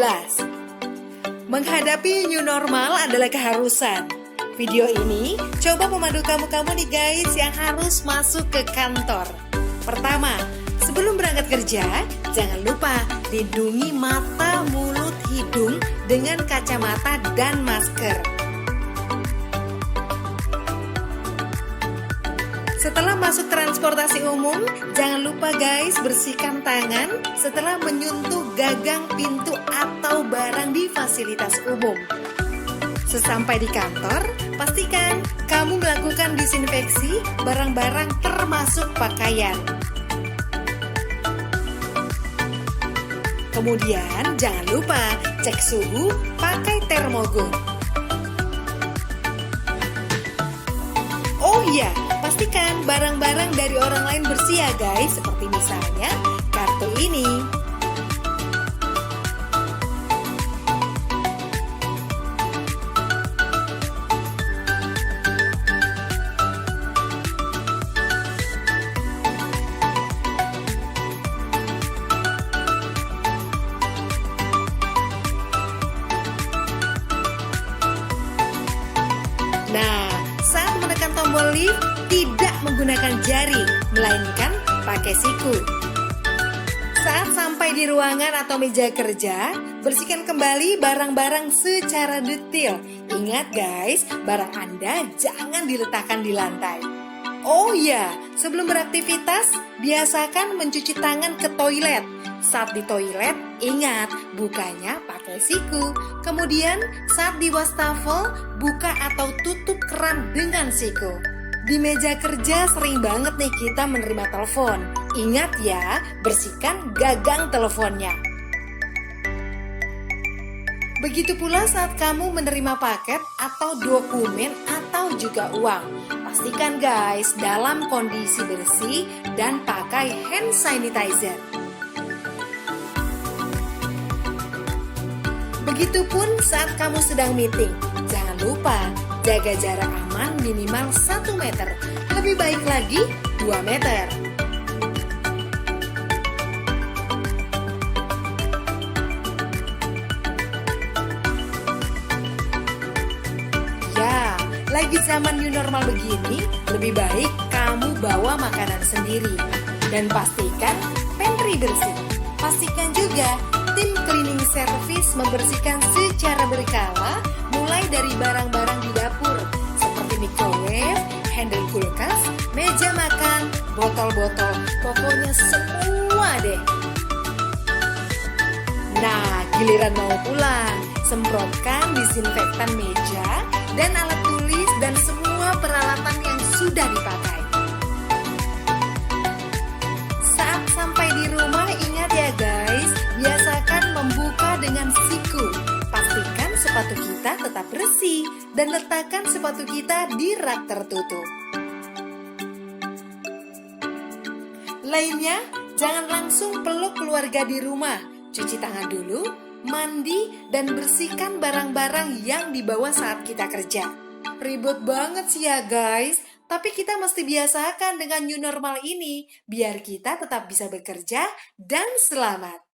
A: menghadapi new normal adalah keharusan. Video ini coba memandu kamu nih guys yang harus masuk ke kantor. Pertama, sebelum berangkat kerja, jangan lupa lindungi mata, mulut, hidung dengan kacamata dan masker. Setelah masuk transportasi umum, jangan lupa guys bersihkan tangan setelah menyentuh gagang pintu atau barang di fasilitas umum. Sesampai di kantor, pastikan kamu melakukan disinfeksi barang-barang termasuk pakaian. Kemudian jangan lupa cek suhu pakai termogun. Oh iya, pastikan barang-barang dari orang lain bersih ya guys, seperti misalnya kartu ini. Nah, saat menekan tombol lift, tidak menggunakan jari, melainkan pakai siku. Saat sampai di ruangan atau meja kerja, bersihkan kembali barang-barang secara detail. Ingat guys, barang Anda jangan diletakkan di lantai. Oh iya, sebelum beraktivitas, biasakan mencuci tangan ke toilet. Saat di toilet, ingat bukanya pakai siku. Kemudian saat di wastafel, buka atau tutup keran dengan siku. Di meja kerja sering banget nih kita menerima telepon. Ingat ya, bersihkan gagang teleponnya. Begitu pula saat kamu menerima paket atau dokumen atau juga uang. Pastikan guys dalam kondisi bersih dan pakai hand sanitizer. Begitupun saat kamu sedang meeting, jangan lupa jaga jarak aman minimal 1 meter, lebih baik lagi 2 meter. Ya, lagi zaman new normal begini, lebih baik kamu bawa makanan sendiri. Dan pastikan pantry bersih. Pastikan juga tim cleaning service membersihkan secara berkala, mulai dari barang-barang di dapur seperti microwave, handle kulkas, meja makan, botol-botol, pokoknya semua deh. Nah, giliran mau pulang, semprotkan disinfektan meja dan alat tulis dan semua peralatan yang sudah dipakai. Saat sampai di rumah, ingat ya guys, biasakan membuka dengan siku. Pastikan sepatu kita tetap bersih dan letakkan sepatu kita di rak tertutup. Lainnya, jangan langsung peluk keluarga di rumah. Cuci tangan dulu, mandi, dan bersihkan barang-barang yang dibawa saat kita kerja. Ribet banget sih ya guys, tapi kita mesti biasakan dengan new normal ini biar kita tetap bisa bekerja dan selamat.